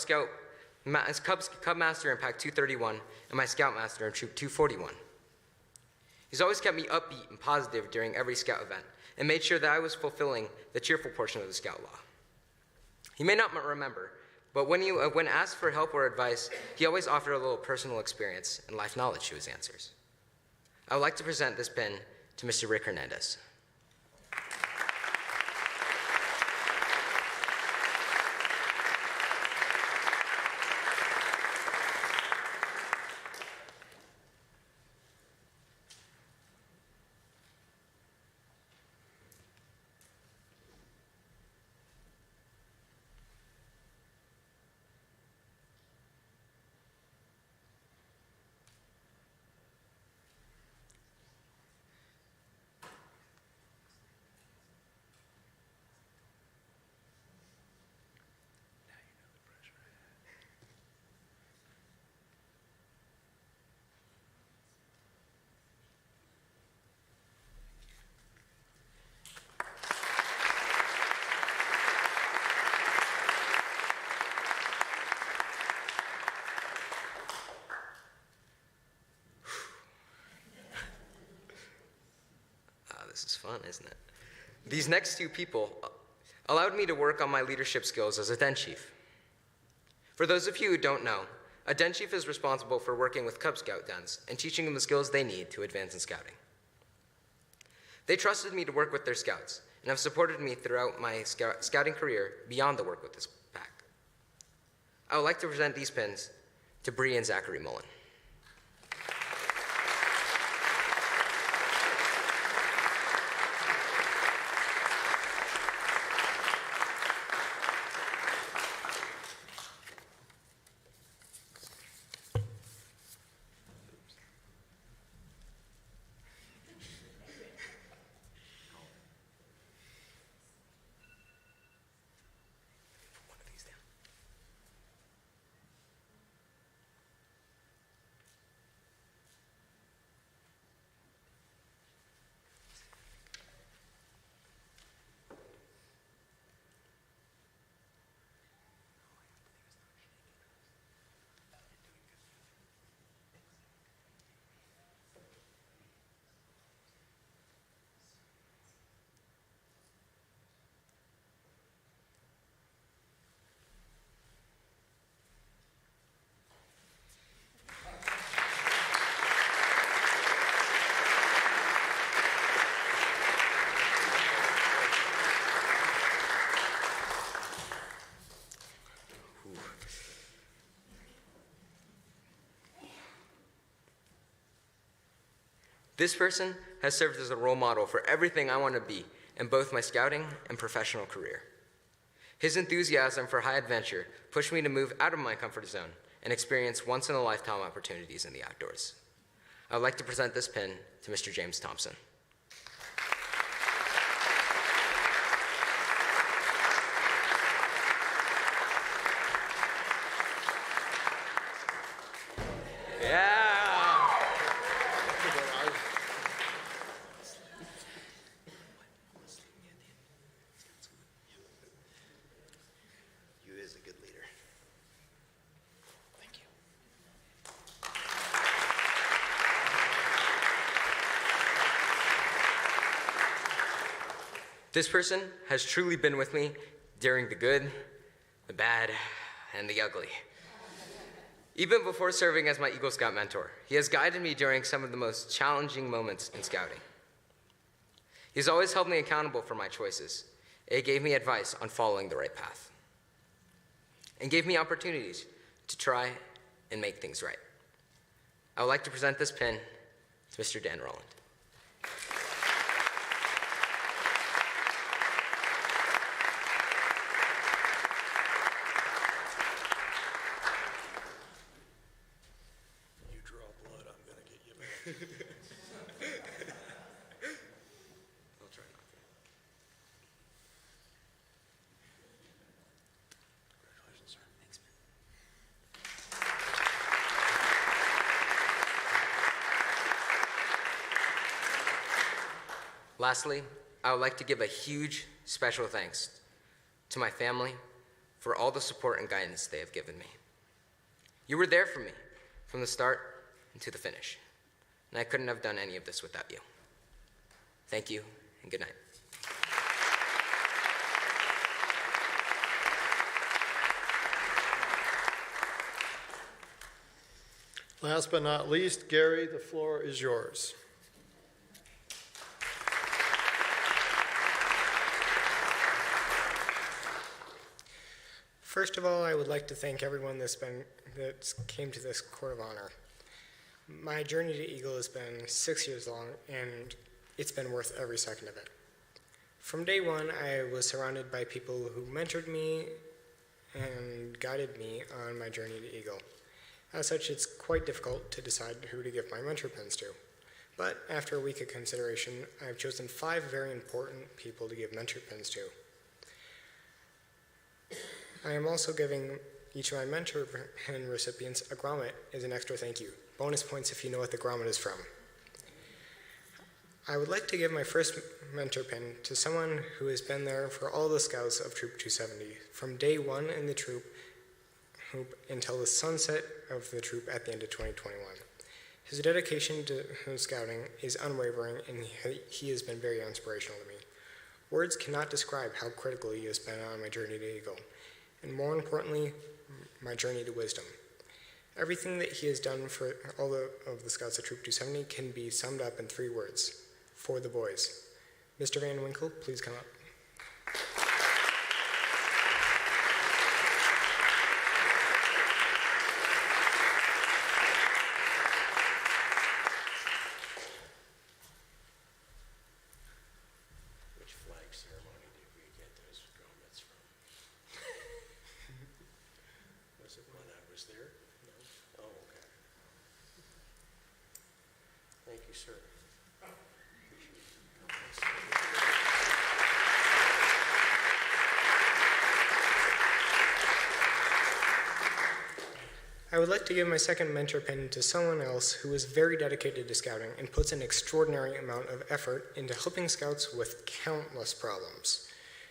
L: Master in Pack 231 and my Scout Master in Troop 241. He's always kept me upbeat and positive during every Scout event and made sure that I was fulfilling the cheerful portion of the Scout Law. He may not remember, but when asked for help or advice, he always offered a little personal experience and life knowledge to his answers. I would like to present this pin to Mr. Rick Hernandez. This is fun, isn't it? These next two people allowed me to work on my leadership skills as a den chief. For those of you who don't know, a den chief is responsible for working with Cub Scout dens and teaching them the skills they need to advance in scouting. They trusted me to work with their scouts and have supported me throughout my scouting career beyond the work with this pack. I would like to present these pins to Bree and Zachary Mullen. This person has served as a role model for everything I want to be in both my scouting and professional career. His enthusiasm for high adventure pushed me to move out of my comfort zone and experience once-in-a-lifetime opportunities in the outdoors. I would like to present this pin to Mr. James Thompson. This person has truly been with me during the good, the bad, and the ugly. Even before serving as my Eagle Scout mentor, he has guided me during some of the most challenging moments in scouting. He's always held me accountable for my choices. He gave me advice on following the right path, and gave me opportunities to try and make things right. I would like to present this pin to Mr. Dan Rowland. Lastly, I would like to give a huge special thanks to my family for all the support and guidance they have given me. You were there for me from the start to the finish, and I couldn't have done any of this without you. Thank you, and good night.
A: Last but not least, Gary, the floor is yours.
M: First of all, I would like to thank everyone that came to this Court of Honor. My journey to Eagle has been 6 years long, and it's been worth every second of it. From day one, I was surrounded by people who mentored me and guided me on my journey to Eagle. As such, it's quite difficult to decide who to give my mentor pins to. But after a week of consideration, I've chosen 5 very important people to give mentor pins to. I am also giving each of my mentor pin recipients a grommet as an extra thank you. Bonus points if you know what the grommet is from. I would like to give my first mentor pin to someone who has been there for all the scouts of Troop 270, from day one in the troop until the sunset of the troop at the end of 2021. His dedication to scouting is unwavering, and he has been very inspirational to me. Words cannot describe how critical he has been on my journey to Eagle, and more importantly, my journey to wisdom. Everything that he has done for all of the scouts at Troop 270 can be summed up in 3 words: for the boys. Mr. Van Winkle, please come up.
H: Which flag ceremony did we get those grommets from? Was it when I was there? No? Oh, okay. Thank you, sir.
M: I would like to give my second mentor pin to someone else who is very dedicated to scouting and puts an extraordinary amount of effort into helping scouts with countless problems.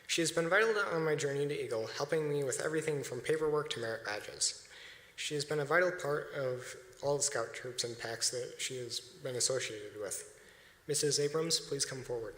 M: She has been vital on my journey to Eagle, helping me with everything from paperwork to merit badges. She has been a vital part of all the scout troops and packs that she has been associated with. Mrs. Abrams, please come forward.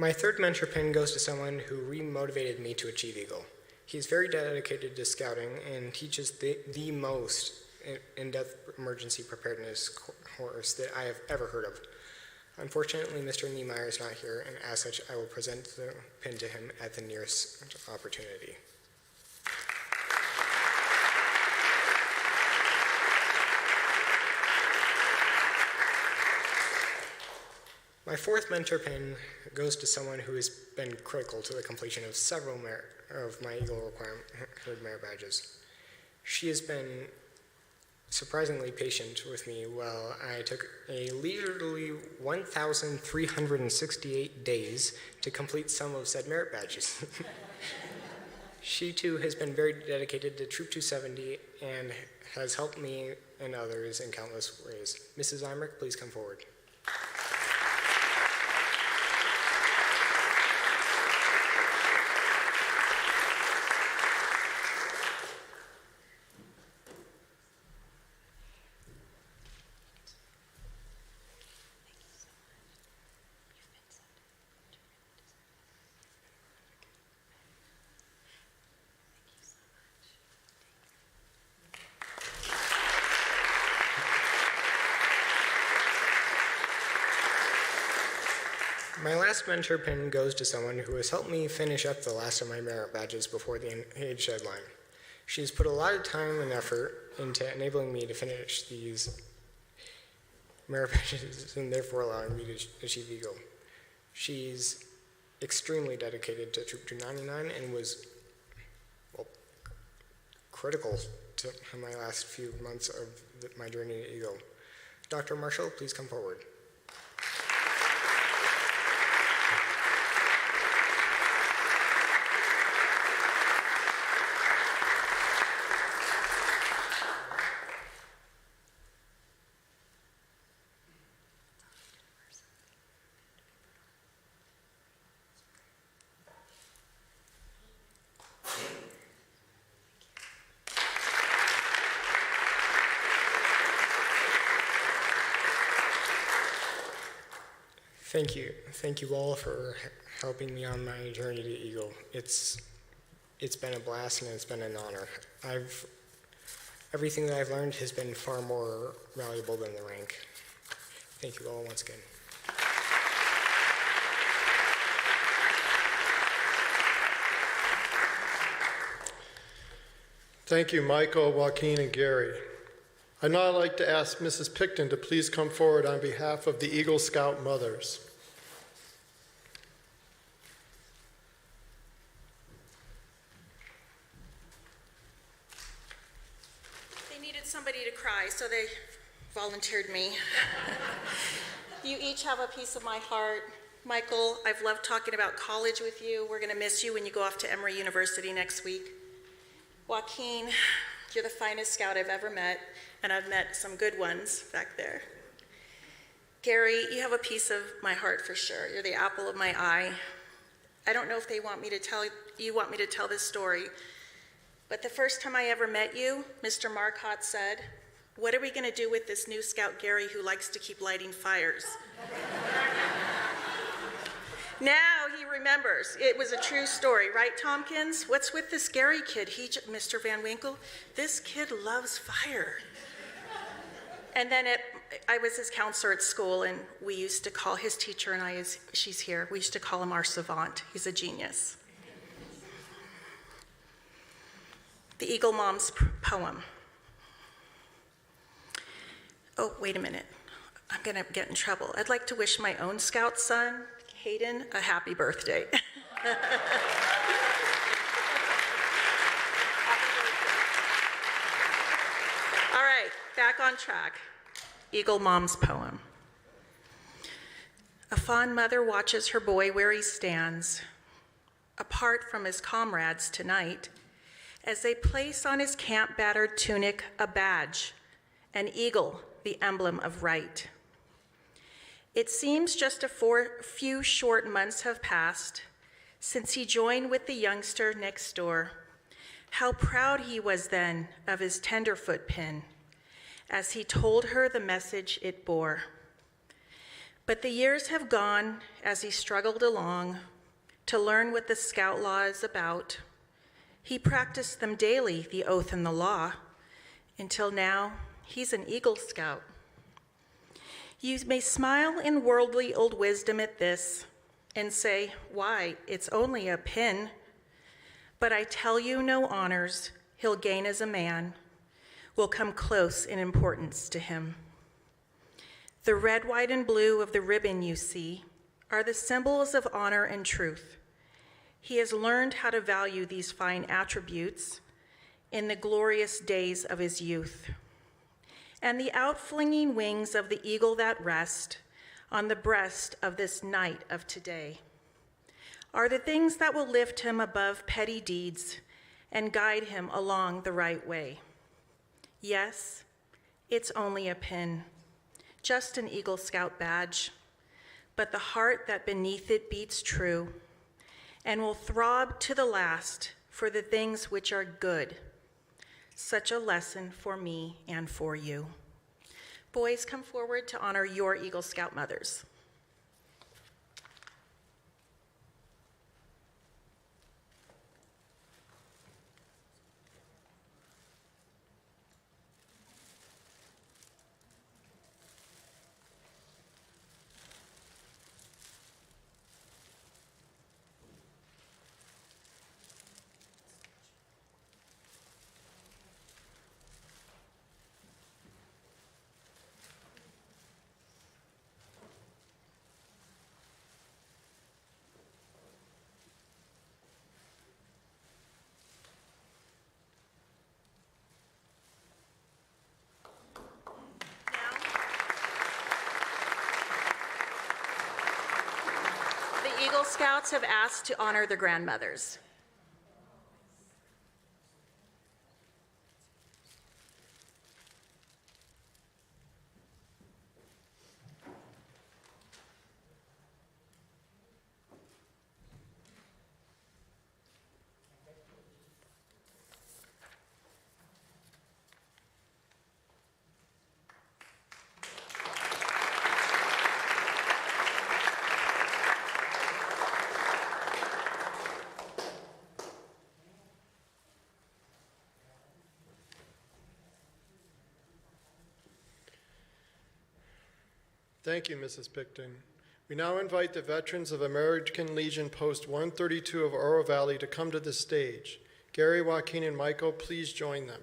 M: My third mentor pin goes to someone who re-motivated me to achieve Eagle. He is very dedicated to scouting and teaches the most in-depth emergency preparedness course that I have ever heard of. Unfortunately, Mr. Niemeyer is not here, and as such, I will present the pin to him at the nearest opportunity. My fourth mentor pin goes to someone who has been critical to the completion of several of my Eagle required merit badges. She has been surprisingly patient with me while I took a leisurely 1,368 days to complete some of said merit badges. She too has been very dedicated to Troop 270 and has helped me and others in countless ways. Mrs. Eimrich, please come forward. My last mentor pin goes to someone who has helped me finish up the last of my merit badges before the age deadline. She's put a lot of time and effort into enabling me to finish these merit badges and therefore allowing me to achieve Eagle. She's extremely dedicated to Troop 299 and was, well, critical to my last few months of my journey to Eagle. Dr. Marshall, please come forward. Thank you all for helping me on my journey to Eagle. It's been a blast and it's been an honor. Everything that I've learned has been far more valuable than the rank. Thank you all once again.
A: Thank you, Michael, Joaquin, and Gary. I'd now like to ask Mrs. Picton to please come forward on behalf of the Eagle Scout mothers.
N: They needed somebody to cry, so they volunteered me. You each have a piece of my heart. Michael, I've loved talking about college with you. We're going to miss you when you go off to Emory University next week. Joaquin, you're the finest scout I've ever met, and I've met some good ones back there. Gary, you have a piece of my heart for sure. You're the apple of my eye. I don't know if you want me to tell this story, but the first time I ever met you, Mr. Marcotte said, "What are we going to do with this new scout Gary who likes to keep lighting fires?" Now he remembers. It was a true story, right, Tompkins? What's with this Gary kid? Mr. Van Winkle, this kid loves fire. And then I was his counselor at school, and we used to call his teacher, and she's here, we used to call him our savant. He's a genius. The Eagle Mom's poem. Oh, wait a minute. I'm going to get in trouble. I'd like to wish my own scout son, Hayden, a happy birthday. All right, back on track. Eagle Mom's poem. A fond mother watches her boy where he stands, apart from his comrades tonight, as they place on his camp-battered tunic a badge, an eagle, the emblem of right. It seems just a few short months have passed since he joined with the youngster next door. How proud he was then of his tenderfoot pin as he told her the message it bore. But the years have gone as he struggled along to learn what the scout law is about. He practiced them daily, the oath and the law, until now he's an Eagle Scout. You may smile in worldly old wisdom at this and say, why, it's only a pin. But I tell you, no honors he'll gain as a man will come close in importance to him. The red, white, and blue of the ribbon you see are the symbols of honor and truth. He has learned how to value these fine attributes in the glorious days of his youth. And the outflinging wings of the eagle that rest on the breast of this night of today are the things that will lift him above petty deeds and guide him along the right way. Yes, it's only a pin, just an Eagle Scout badge, but the heart that beneath it beats true and will throb to the last for the things which are good. Such a lesson for me and for you. Boys, come forward to honor your Eagle Scout mothers. Eagle Scouts have asked to honor their grandmothers.
A: Thank you, Mrs. Picton. We now invite the veterans of American Legion Post 132 of Oro Valley to come to the stage. Gary, Joaquin, and Michael, please join them.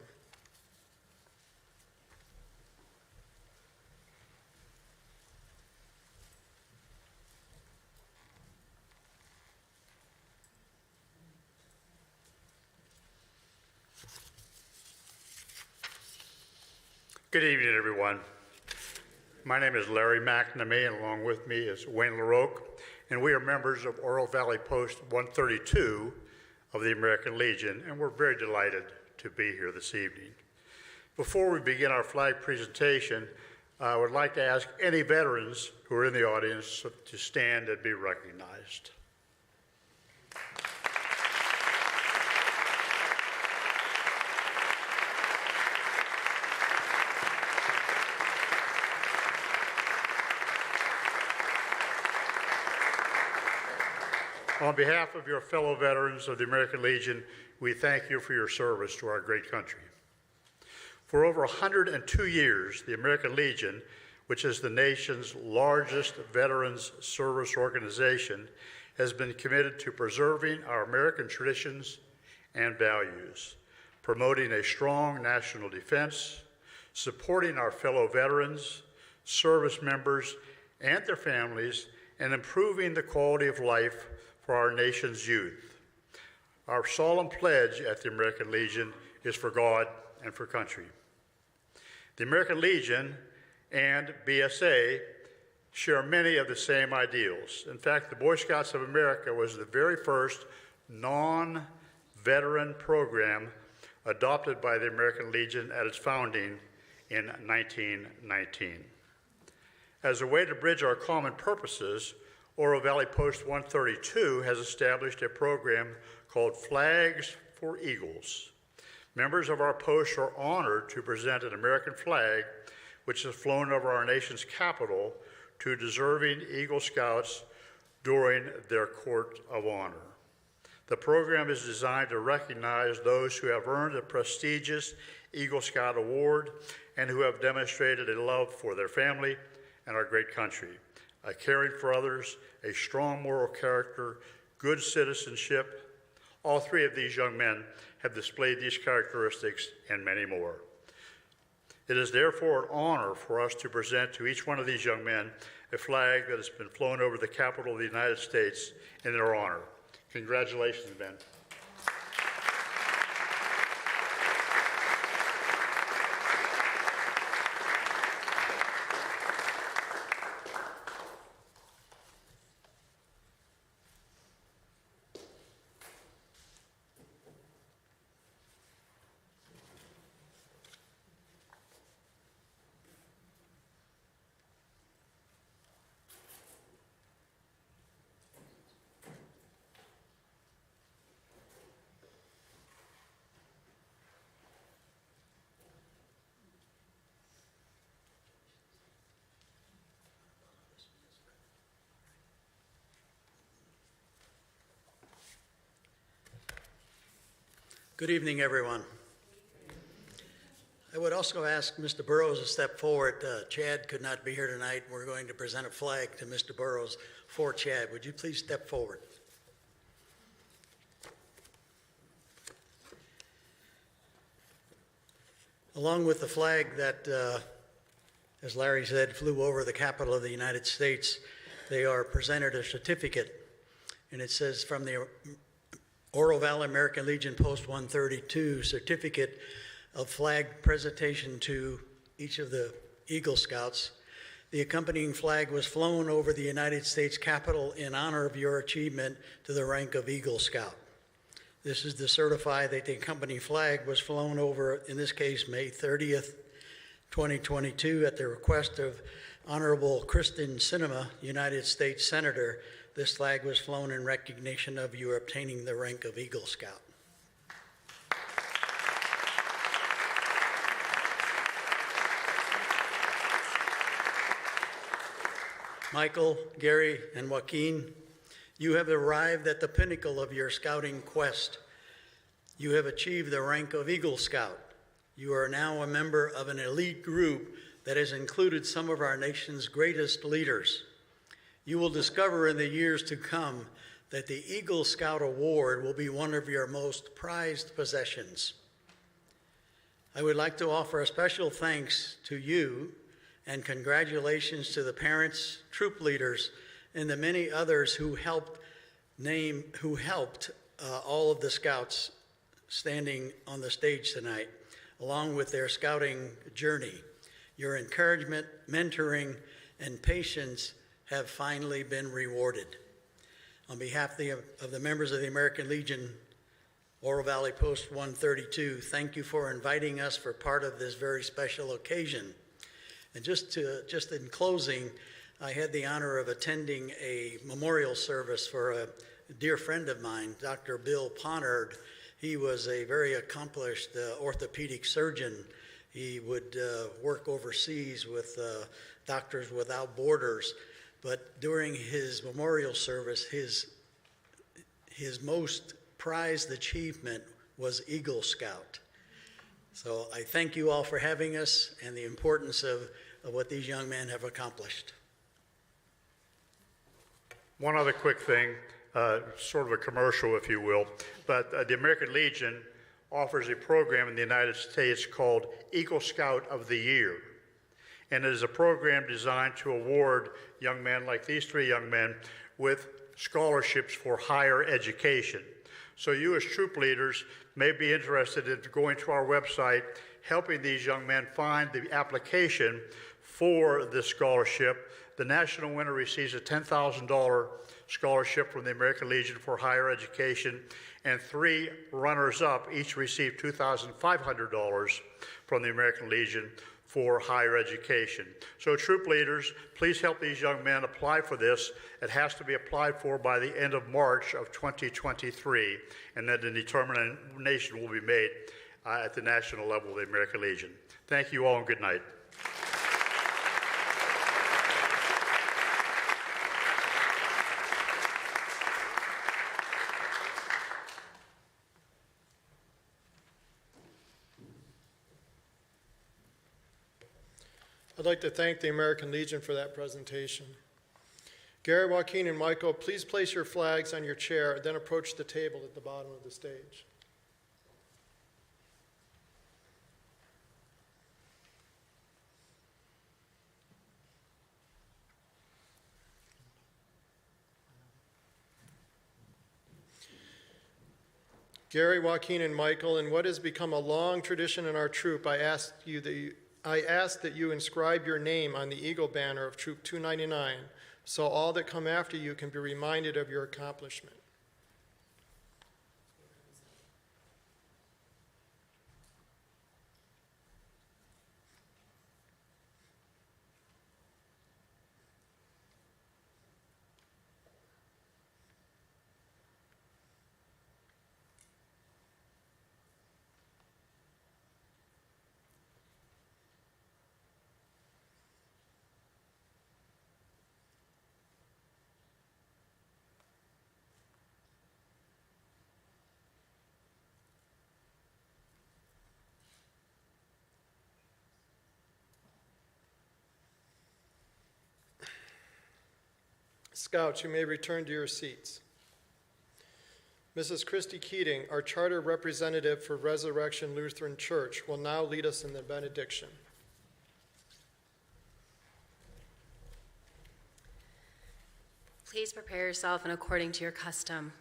O: Good evening, everyone. My name is Larry McNamee, and along with me is Wayne LaRoque, and we are members of Oro Valley Post 132 of the American Legion, and we're very delighted to be here this evening. Before we begin our flag presentation, I would like to ask any veterans who are in the audience to stand and be recognized. On behalf of your fellow veterans of the American Legion, we thank you for your service to our great country. For over 102 years, the American Legion, which is the nation's largest veterans service organization, has been committed to preserving our American traditions and values, promoting a strong national defense, supporting our fellow veterans, service members, and their families, and improving the quality of life for our nation's youth. Our solemn pledge at the American Legion is for God and for country. The American Legion and BSA share many of the same ideals. In fact, the Boy Scouts of America was the very first non-veteran program adopted by the American Legion at its founding in 1919. As a way to bridge our common purposes, Oro Valley Post 132 has established a program called Flags for Eagles. Members of our post are honored to present an American flag which is flown over our nation's capital to deserving Eagle Scouts during their Court of Honor. The program is designed to recognize those who have earned a prestigious Eagle Scout award and who have demonstrated a love for their family and our great country, a caring for others, a strong moral character, good citizenship. All three of these young men have displayed these characteristics and many more. It is therefore an honor for us to present to each one of these young men a flag that has been flown over the Capitol of the United States in their honor. Congratulations, Ben.
P: Good evening, everyone. I would also ask Mr. Burrows to step forward. Chad could not be here tonight. We're going to present a flag to Mr. Burrows for Chad. Would you please step forward? Along with the flag that, as Larry said, flew over the Capitol of the United States, they are presented a certificate, and it says from the Oro Valley American Legion Post 132 certificate of flag presentation to each of the Eagle Scouts. The accompanying flag was flown over the United States Capitol in honor of your achievement to the rank of Eagle Scout. This is to certify that the accompanying flag was flown over, in this case, May 30th, 2022, at the request of Honorable Kristen Sinema, United States Senator. This flag was flown in recognition of you obtaining the rank of Eagle Scout. Michael, Gary, and Joaquin, you have arrived at the pinnacle of your scouting quest. You have achieved the rank of Eagle Scout. You are now a member of an elite group that has included some of our nation's greatest leaders. You will discover in the years to come that the Eagle Scout Award will be one of your most prized possessions. I would like to offer a special thanks to you and congratulations to the parents, troop leaders, and the many others who helped all of the scouts standing on the stage tonight, along with their scouting journey. Your encouragement, mentoring, and patience have finally been rewarded. On behalf of the members of the American Legion, Oro Valley Post 132, thank you for inviting us for part of this very special occasion. And just in closing, I had the honor of attending a memorial service for a dear friend of mine, Dr. Bill Ponard. He was a very accomplished orthopedic surgeon. He would work overseas with Doctors Without Borders. But during his memorial service, his most prized achievement was Eagle Scout. So I thank you all for having us and the importance of what these young men have accomplished.
O: One other quick thing, sort of a commercial, if you will, but the American Legion offers a program in the United States called Eagle Scout of the Year. And it is a program designed to award young men like these three young men with scholarships for higher education. So you as troop leaders may be interested in going to our website, helping these young men find the application for this scholarship. The national winner receives a $10,000 scholarship from the American Legion for higher education, and three runners-up each receive $2,500 from the American Legion for higher education. So troop leaders, please help these young men apply for this. It has to be applied for by the end of March of 2023, and then the determination will be made at the national level of the American Legion. Thank you all and good night.
A: I'd like to thank the American Legion for that presentation. Gary, Joaquin, and Michael, please place your flags on your chair, then approach the table at the bottom of the stage. Gary, Joaquin, and Michael, in what has become a long tradition in our troop, I ask that you inscribe your name on the Eagle banner of Troop 299, so all that come after you can be reminded of your accomplishment. Scouts, you may return to your seats. Mrs. Christy Keating, our charter representative for Resurrection Lutheran Church, will now lead us in the benediction.
Q: Please prepare yourself and according to your custom.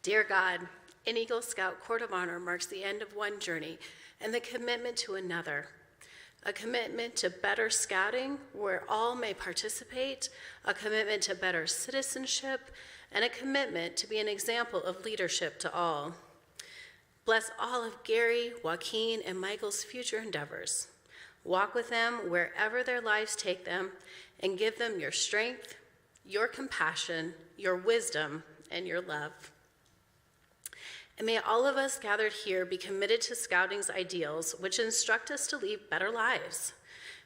Q: Dear God, an Eagle Scout Court of Honor marks the end of one journey and the commitment to another. a commitment to better scouting where all may participate, a commitment to better citizenship, and a commitment to be an example of leadership to all. Bless all of Gary, Joaquin, and Michael's future endeavors. Walk with them wherever their lives take them, and give them your strength, your compassion, your wisdom, and your love. And may all of us gathered here be committed to Scouting's ideals, which instruct us to lead better lives.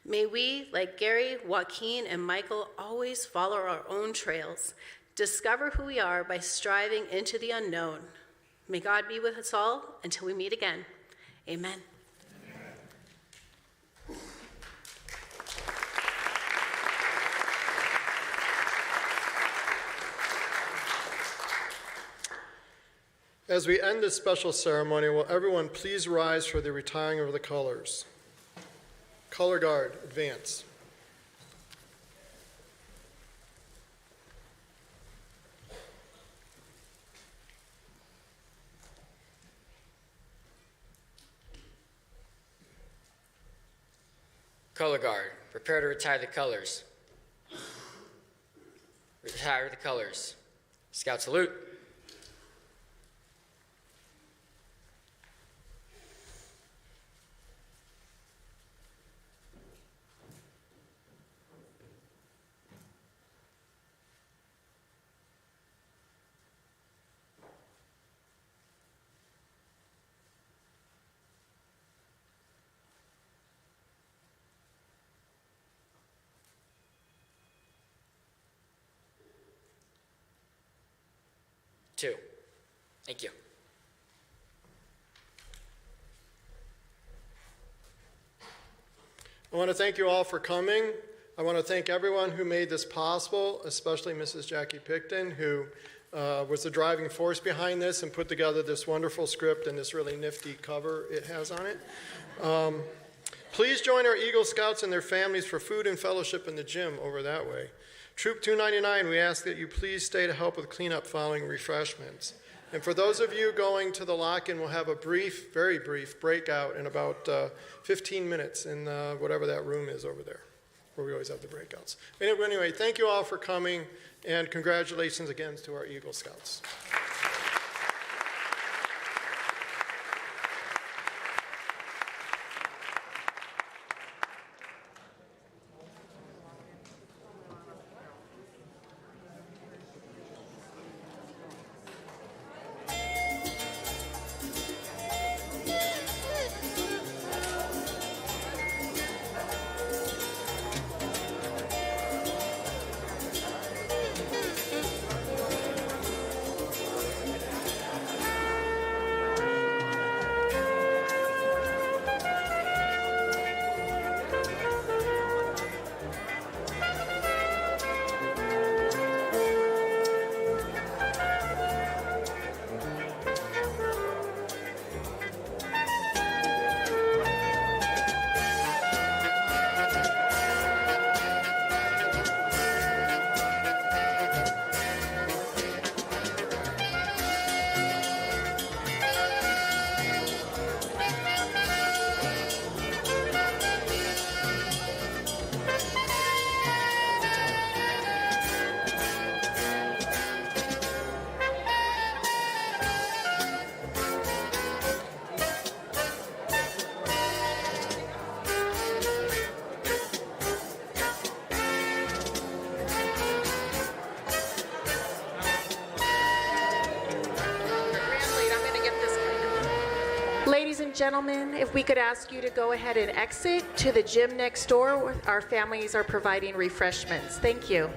Q: May we, like Gary, Joaquin, and Michael, always follow our own trails, discover who we are by striving into the unknown. May God be with us all until we meet again. Amen.
A: As we end this special ceremony, will everyone please rise for the retiring of the colors? Color Guard, advance.
B: Color Guard, prepare to retire the colors. Retire the colors. Scout salute. Two. Thank you.
A: I want to thank you all for coming. I want to thank everyone who made this possible, especially Mrs. Jackie Picton, who was the driving force behind this and put together this wonderful script and this really nifty cover it has on it. Please join our Eagle Scouts and their families for food and fellowship in the gym over that way. Troop 299, we ask that you please stay to help with cleanup following refreshments. And for those of you going to the lock-in, we'll have a brief, very brief breakout in about 15 minutes in whatever that room is over there, where we always have the breakouts. Anyway, thank you all for coming, and congratulations again to our Eagle Scouts.
N: Ladies and gentlemen, if we could ask you to go ahead and exit to the gym next door, where our families are providing refreshments. Thank you.